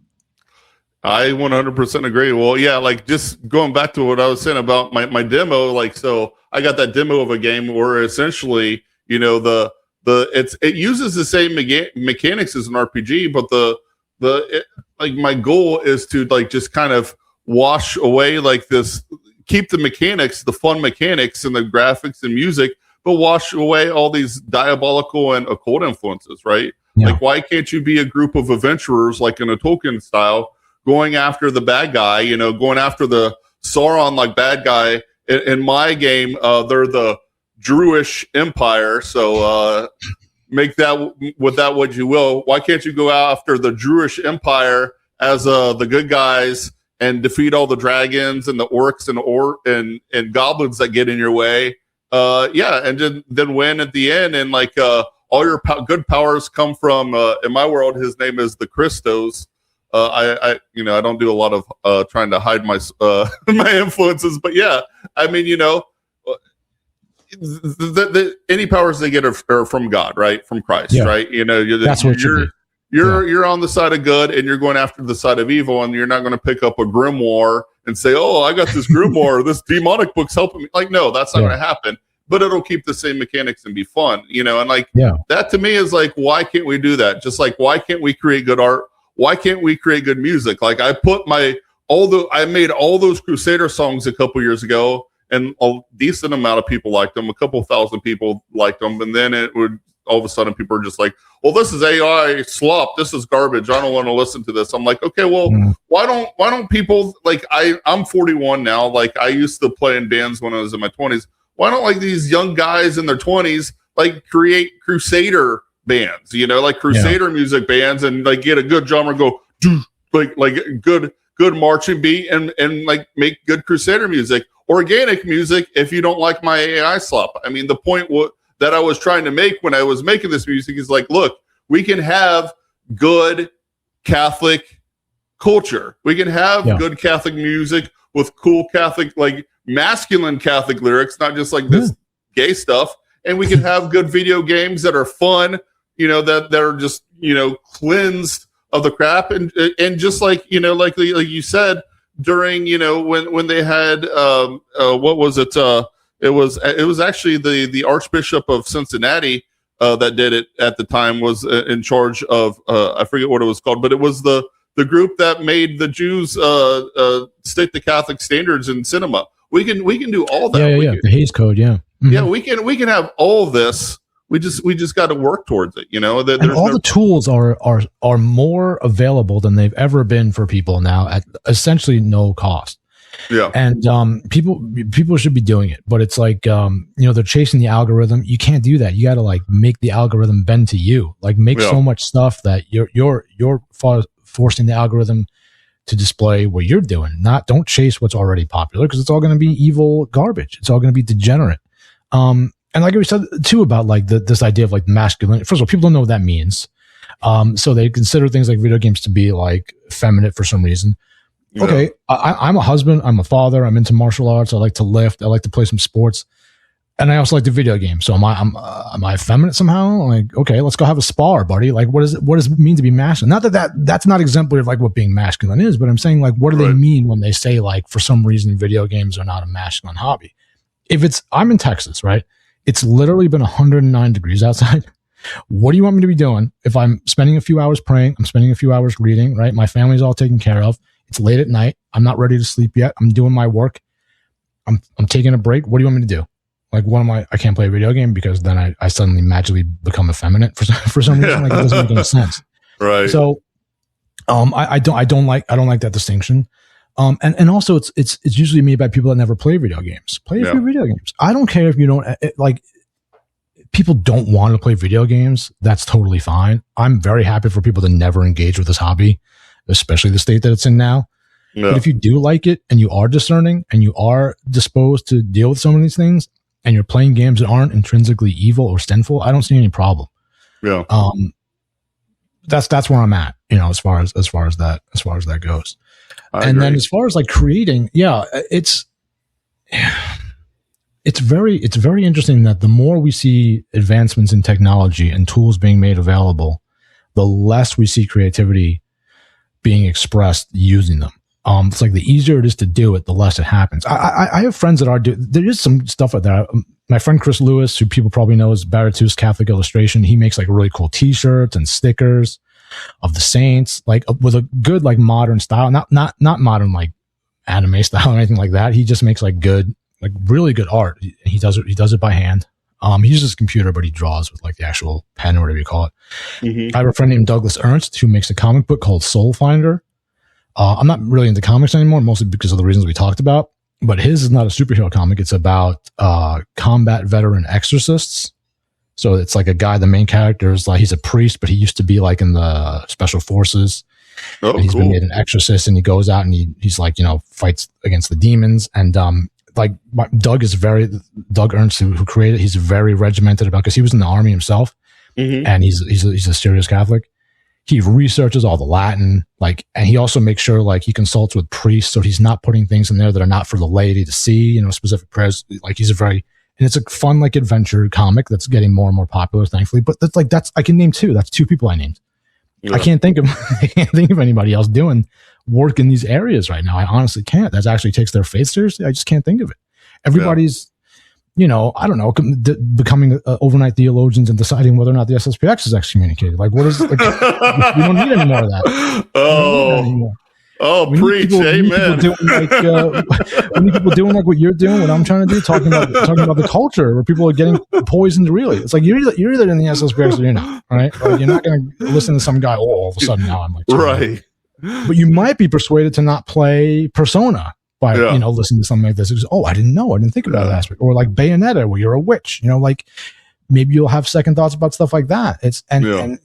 A: I 100% agree. Well, yeah, like just going back to what I was saying about my demo, like, so I got that demo of a game where essentially, it uses the same mechanics as an RPG, but like my goal is to like just kind of wash away like this, keep the mechanics, the fun mechanics and the graphics and music, but wash away all these diabolical and occult influences, right? Yeah. Like, why can't you be a group of adventurers, like in a Tolkien style, going after the bad guy, going after the Sauron like bad guy? In my game, they're the Jewish Empire, so make that with that what you will. Why can't you go after the Jewish Empire as the good guys and defeat all the dragons and the orcs and goblins that get in your way? And then win at the end, and like all your good powers come from. In my world, his name is the Christos. I don't do a lot of trying to hide my my influences, but yeah, I mean, any powers they get are from God, right? From Christ, right?
B: That's what
A: you're on the side of good, and you're going after the side of evil, and you're not going to pick up a grimoire and say, "Oh, I got this grimoire. This demonic book's helping me." Like, no, that's not going to happen. But it'll keep the same mechanics and be fun, and like that to me is like, why can't we do that? Just like, why can't we create good art? Why can't we create good music? Like, I made all those Crusader songs a couple years ago, and a decent amount of people liked them. A couple thousand people liked them, and then it would all of a sudden people are just like, well, this is AI slop. This is garbage. I don't want to listen to this. I'm like, okay, well, why don't people, like, I'm 41 now. Like, I used to play in bands when I was in my 20s. Why don't like these young guys in their 20s like create Crusader bands, like Crusader music bands, and like get a good drummer, go do like good marching beat, and like make good Crusader music, organic music. If you don't like my AI slop, I mean, the point that I was trying to make when I was making this music is like, look, we can have good Catholic culture. We can have good Catholic music with cool Catholic, like masculine Catholic lyrics, not just like this gay stuff. And we can have good video games that are fun, that are just, cleansed of the crap. And just like, like you said, during, when they had, what was it? It was actually the Archbishop of Cincinnati that did it at the time, was in charge of, I forget what it was called, but it was the group that made the Jews stick to Catholic standards in cinema. We can do all that.
B: The Hays Code,
A: Yeah, we can have all of this. We just got to work towards it, And all
B: the tools are more available than they've ever been for people now at essentially no cost.
A: Yeah.
B: And people should be doing it, but it's like they're chasing the algorithm. You can't do that. You got to like make the algorithm bend to you. Like make so much stuff that you're forcing the algorithm to display what you're doing. Don't chase what's already popular, because it's all going to be evil garbage. It's all going to be degenerate. And like we said too about like this idea of like masculine. First of all, people don't know what that means. So they consider things like video games to be like feminine for some reason. Yeah. Okay, I'm a husband. I'm a father. I'm into martial arts. I like to lift. I like to play some sports, and I also like the video game. So am I feminine somehow? Like, okay, let's go have a spar, buddy. Like, what does it mean to be masculine? Not that's not exemplary of like what being masculine is, but I'm saying like, what do they mean when they say like, for some reason video games are not a masculine hobby? I'm in Texas, right? It's literally been 109 degrees outside. What do you want me to be doing? If I'm spending a few hours praying, I'm spending a few hours reading, right? My family's all taken care of. It's late at night. I'm not ready to sleep yet. I'm doing my work. I'm taking a break. What do you want me to do? Like, I can't play a video game because then I suddenly magically become effeminate for some reason. Like, it doesn't make any sense.
A: Right.
B: So, I don't like that distinction. And also it's usually made by people that never play video games. Play a few video games. I don't care if you don't like. People don't want to play video games. That's totally fine. I'm very happy for people to never engage with this hobby, especially the state that it's in now. Yeah. But if you do like it and you are discerning and you are disposed to deal with some of these things and you're playing games that aren't intrinsically evil or sinful, I don't see any problem. Yeah. That's where I'm at, as far as that goes. And then as far as like creating, it's very interesting that the more we see advancements in technology and tools being made available, the less we see creativity being expressed using them. It's like the easier it is to do it, the less it happens. I have friends that are there is some stuff like that. My friend Chris Laurence, who people probably know as Baratus Catholic Illustration, he makes like really cool t-shirts and stickers of the saints, like with a good like modern style, not modern like anime style or anything like that. He just makes like good, like really good art. He does it by hand. He uses his computer, but he draws with like the actual pen or whatever you call it. Mm-hmm. I have a friend named Douglas Ernst who makes a comic book called Soul Finder. I'm not really into comics anymore, mostly because of the reasons we talked about, but his is not a superhero comic. It's about combat veteran exorcists. So it's like a guy, the main character is like, he's a priest, but he used to be like in the special forces. Oh, and he's been made an exorcist, and he goes out and he's like, fights against the demons. And like Doug Ernst, who created, he's very regimented about, because he was in the army himself, mm-hmm. and he's a serious Catholic. He researches all the Latin, like, and he also makes sure like he consults with priests, so he's not putting things in there that are not for the laity to see, specific prayers. Like and it's a fun like adventure comic that's getting more and more popular, thankfully. But I can name two. That's two people I named. Yeah. I can't think of anybody else doing work in these areas right now. I honestly can't. That actually takes their faith seriously. I just can't think of it. Everybody's, I don't know, becoming overnight theologians and deciding whether or not the SSPX is excommunicated. Like, what is like? We don't need any more of that.
A: Preach, amen.
B: We need people doing like what you're doing, what I'm trying to do, talking about the culture where people are getting poisoned. Really, it's like you're either in the SSPX or you're not. Right? You're not going to listen to some guy. Oh, all of a sudden now I'm like,
A: right.
B: But you might be persuaded to not play Persona by listening to something like this. It's, I didn't know. I didn't think about that aspect. Or like Bayonetta, where you're a witch. Like maybe you'll have second thoughts about stuff like that. And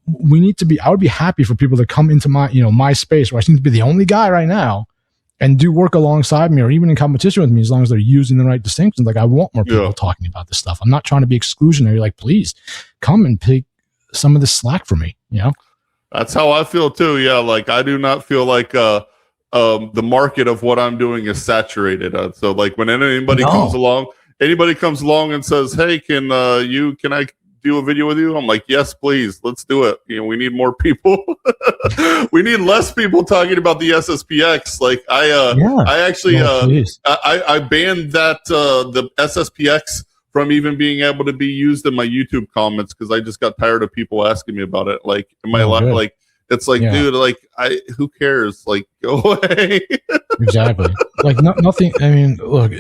B: we need to be. I would be happy for people to come into my my space where I seem to be the only guy right now, and do work alongside me or even in competition with me, as long as they're using the right distinctions. Like I want more people talking about this stuff. I'm not trying to be exclusionary. Like please come and take some of the slack for me.
A: That's how I feel too. Yeah, like I do not feel like the market of what I'm doing is saturated. So like when anybody comes along and says, "Hey, can I do a video with you?" I'm like, "Yes, please, let's do it." We need more people. We need less people talking about the SSPX. Like I actually I banned that the SSPX from even being able to be used in my YouTube comments, because I just got tired of people asking me about it. Like in my life, like it's like, dude, like who cares? Like go away.
B: Exactly. Like nothing. I mean, look,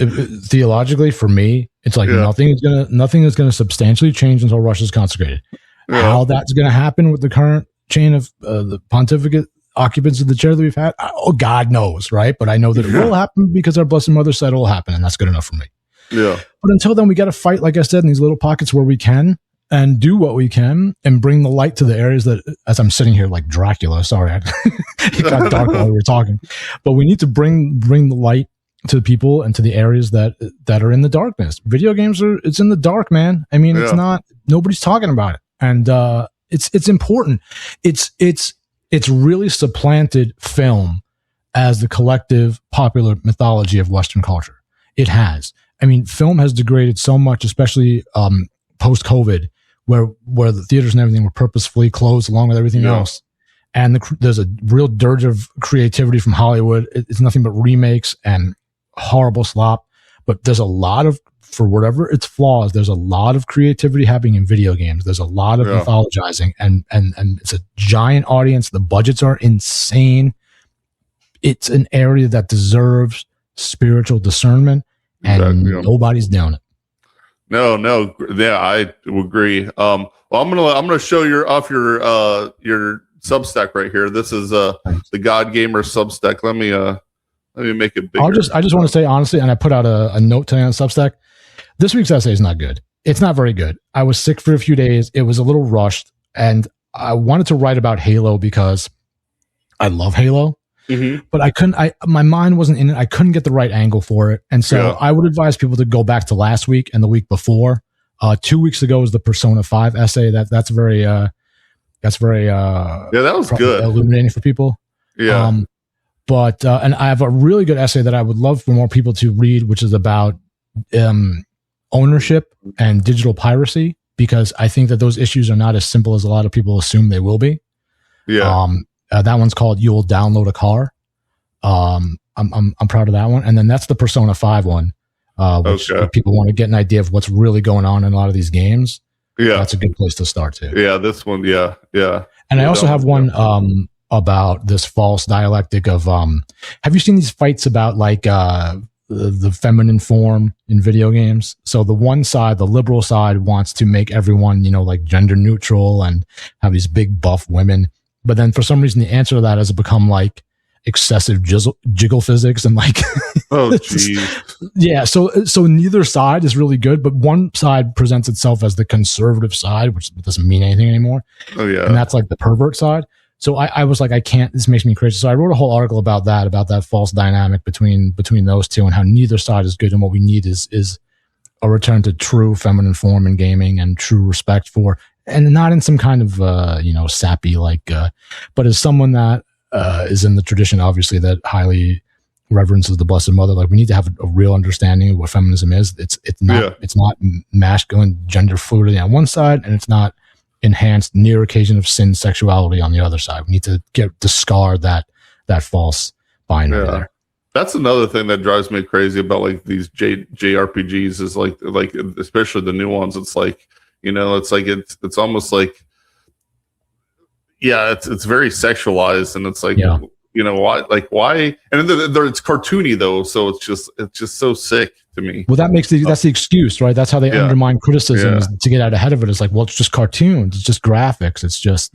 B: theologically for me, it's like nothing is gonna substantially change until Russia's consecrated. Yeah. How that's gonna happen with the current chain of the pontificate occupants of the chair that we've had, God knows, right? But I know that it will happen because our Blessed Mother said it will happen, and that's good enough for me. Yeah. But until then, we got to fight, like I said, in these little pockets where we can, and do what we can, and bring the light to the areas that, as I'm sitting here like Dracula, sorry, it got dark while we were talking, but we need to bring the light to the people and to the areas that are in the darkness. Video games it's in the dark, man. I mean, it's not, nobody's talking about it. And, it's important. It's really supplanted film as the collective popular mythology of Western culture. It has. I mean, film has degraded so much, especially post-COVID, where the theaters and everything were purposefully closed along with everything else. And there's a real dirge of creativity from Hollywood. It's nothing but remakes and horrible slop. But there's a lot of, for whatever its flaws, there's a lot of creativity happening in video games. There's a lot of mythologizing, and it's a giant audience. The budgets are insane. It's an area that deserves spiritual discernment. And nobody's doing it.
A: No, I agree. Well, I'm gonna show your Substack right here. This is the God Gamer Substack. Let me Let me make it bigger.
B: I just want to say honestly, and I put out a note today on Substack. This week's essay is not good. It's not very good. I was sick for a few days. It was a little rushed, and I wanted to write about Halo because I love Halo, but I couldn't. My mind wasn't in it. I couldn't get the right angle for it, and so I would advise people to go back to last week and the week before. 2 weeks ago was the Persona 5 essay. That's very that was good, illuminating for people. Yeah. But and I have a really good essay that I would love for more people to read, which is about ownership and digital piracy, because I think that those issues are not as simple as a lot of people assume they will be. Yeah. That one's called "You'll Download a Car." I'm proud of that one, and then that's the Persona 5 one, which if people want to get an idea of what's really going on in a lot of these games. Yeah, that's a good place to start too.
A: Yeah, this one. Yeah.
B: And I also have one about this false dialectic of have you seen these fights about like the feminine form in video games? So the one side, the liberal side, wants to make everyone, like gender neutral and have these big buff women, but then for some reason the answer to that has become like excessive jiggle physics and like
A: oh geez.
B: Yeah, so neither side is really good, but one side presents itself as the conservative side, which doesn't mean anything anymore. Oh yeah, and that's like the pervert side. So I was like, I can't, this makes me crazy. So I wrote a whole article about that false dynamic between those two, and how neither side is good. And what we need is a return to true feminine form in gaming and true respect for, and not in some kind of, sappy, but as someone that is in the tradition, obviously, that highly reverences the Blessed Mother. Like, we need to have a real understanding of what feminism is. It's not masculine gender fluidity on one side, and it's not enhanced near occasion of sin sexuality on the other side. We need to discard that false binary there.
A: That's another thing that drives me crazy about like these JRPGs is like especially the new ones. It's like, it's almost like, it's very sexualized, and it's like, why? And it's cartoony though, so it's just so sick to me.
B: Well, that's the excuse, right? That's how they undermine criticism to get out ahead of it. It's like, well, it's just cartoons, it's just graphics, it's just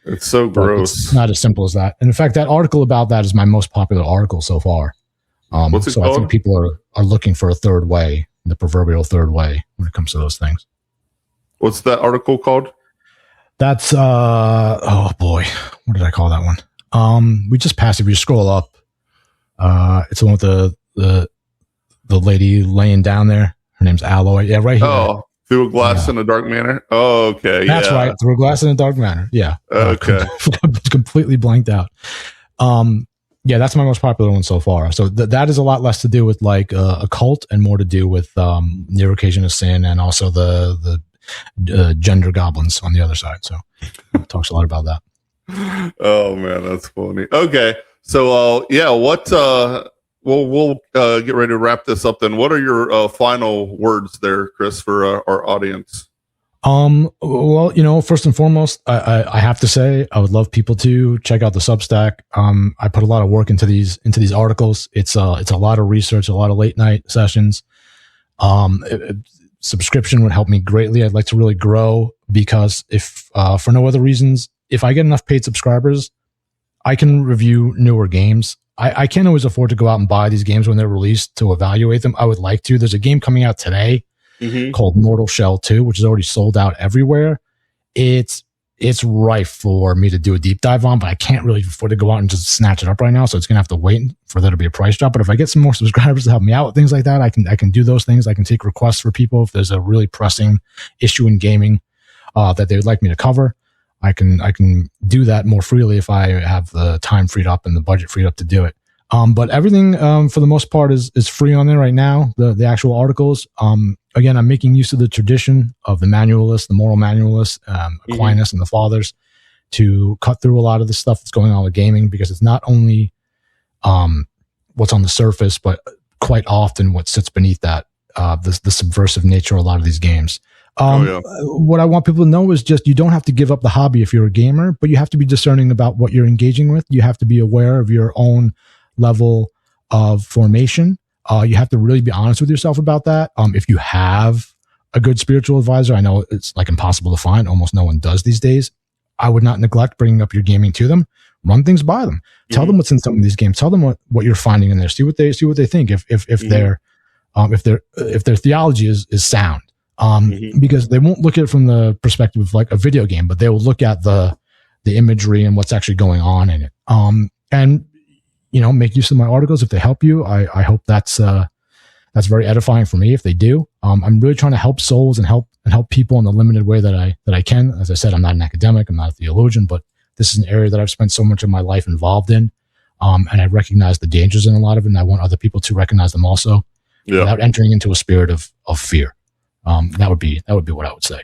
A: it's so gross.
B: It's not as simple as that. And in fact, that article about that is my most popular article so far.
A: What's it called?
B: I think people are looking for a third way, the proverbial third way, when it comes to those things.
A: What's that article called?
B: That's oh boy, what did I call that one? We just passed it. If you scroll up, it's the one with the lady laying down there. Her name's Alloy. Yeah, right here.
A: Oh, Through a Glass in a Dark Manor. Oh, okay.
B: That's right. Through a Glass in a Dark Manor. Yeah.
A: Okay.
B: Completely blanked out. Yeah, that's my most popular one so far. So that is a lot less to do with like occult and more to do with near occasion of sin, and also the gender goblins on the other side. So it talks a lot about that.
A: Oh man, that's funny. Okay, so we'll get ready to wrap this up. Then, what are your final words there, Chris, for our audience?
B: Well, first and foremost, I have to say I would love people to check out the Substack. I put a lot of work into these articles. It's a lot of research, a lot of late night sessions. Subscription would help me greatly. I'd like to really grow, because if for no other reasons, if I get enough paid subscribers, I can review newer games. I can't always afford to go out and buy these games when they're released to evaluate them. I would like to. There's a game coming out today called Mortal Shell 2, which is already sold out everywhere. It's rife for me to do a deep dive on, but I can't really afford to go out and just snatch it up right now. So it's going to have to wait for there to be a price drop. But if I get some more subscribers to help me out with things like that, I can do those things. I can take requests for people if there's a really pressing issue in gaming that they would like me to cover. I can do that more freely if I have the time freed up and the budget freed up to do it. But everything, for the most part, is free on there right now. The actual articles. Again, I'm making use of the tradition of the manualists, the moral manualists, Aquinas and the fathers, to cut through a lot of the stuff that's going on with gaming, because it's not only what's on the surface, but quite often what sits beneath that, the subversive nature of a lot of these games. What I want people to know is just, you don't have to give up the hobby if you're a gamer, but you have to be discerning about what you're engaging with. You have to be aware of your own level of formation. You have to really be honest with yourself about that. If you have a good spiritual advisor, I know it's like impossible to find. Almost no one does these days. I would not neglect bringing up your gaming to them. run things by them. Tell them what's in some of these games. Tell them what you're finding in there. See what they think. If their theology is sound, because they won't look at it from the perspective of like a video game, but they will look at the imagery and what's actually going on in it. And make use of my articles if they help you. I hope that's very edifying for me if they do. I'm really trying to help souls and help people in the limited way that I can. As I said, I'm not an academic, I'm not a theologian, but this is an area that I've spent so much of my life involved in. And I recognize the dangers in a lot of it, and I want other people to recognize them also, without entering into a spirit of fear. That would be what I would say.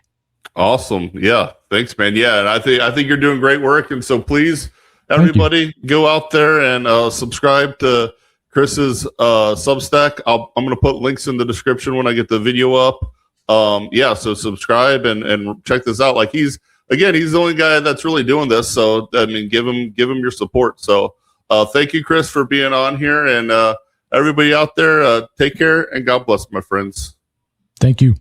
B: Awesome. Yeah. Thanks, man. Yeah. And I think you're doing great work. And so please, everybody, go out there and subscribe to Chris's Substack. I'm going to put links in the description when I get the video up. So subscribe and check this out. Like he's the only guy that's really doing this. So, I mean, give him your support. So, thank you, Chris, for being on here, and everybody out there, take care and God bless, my friends. Thank you.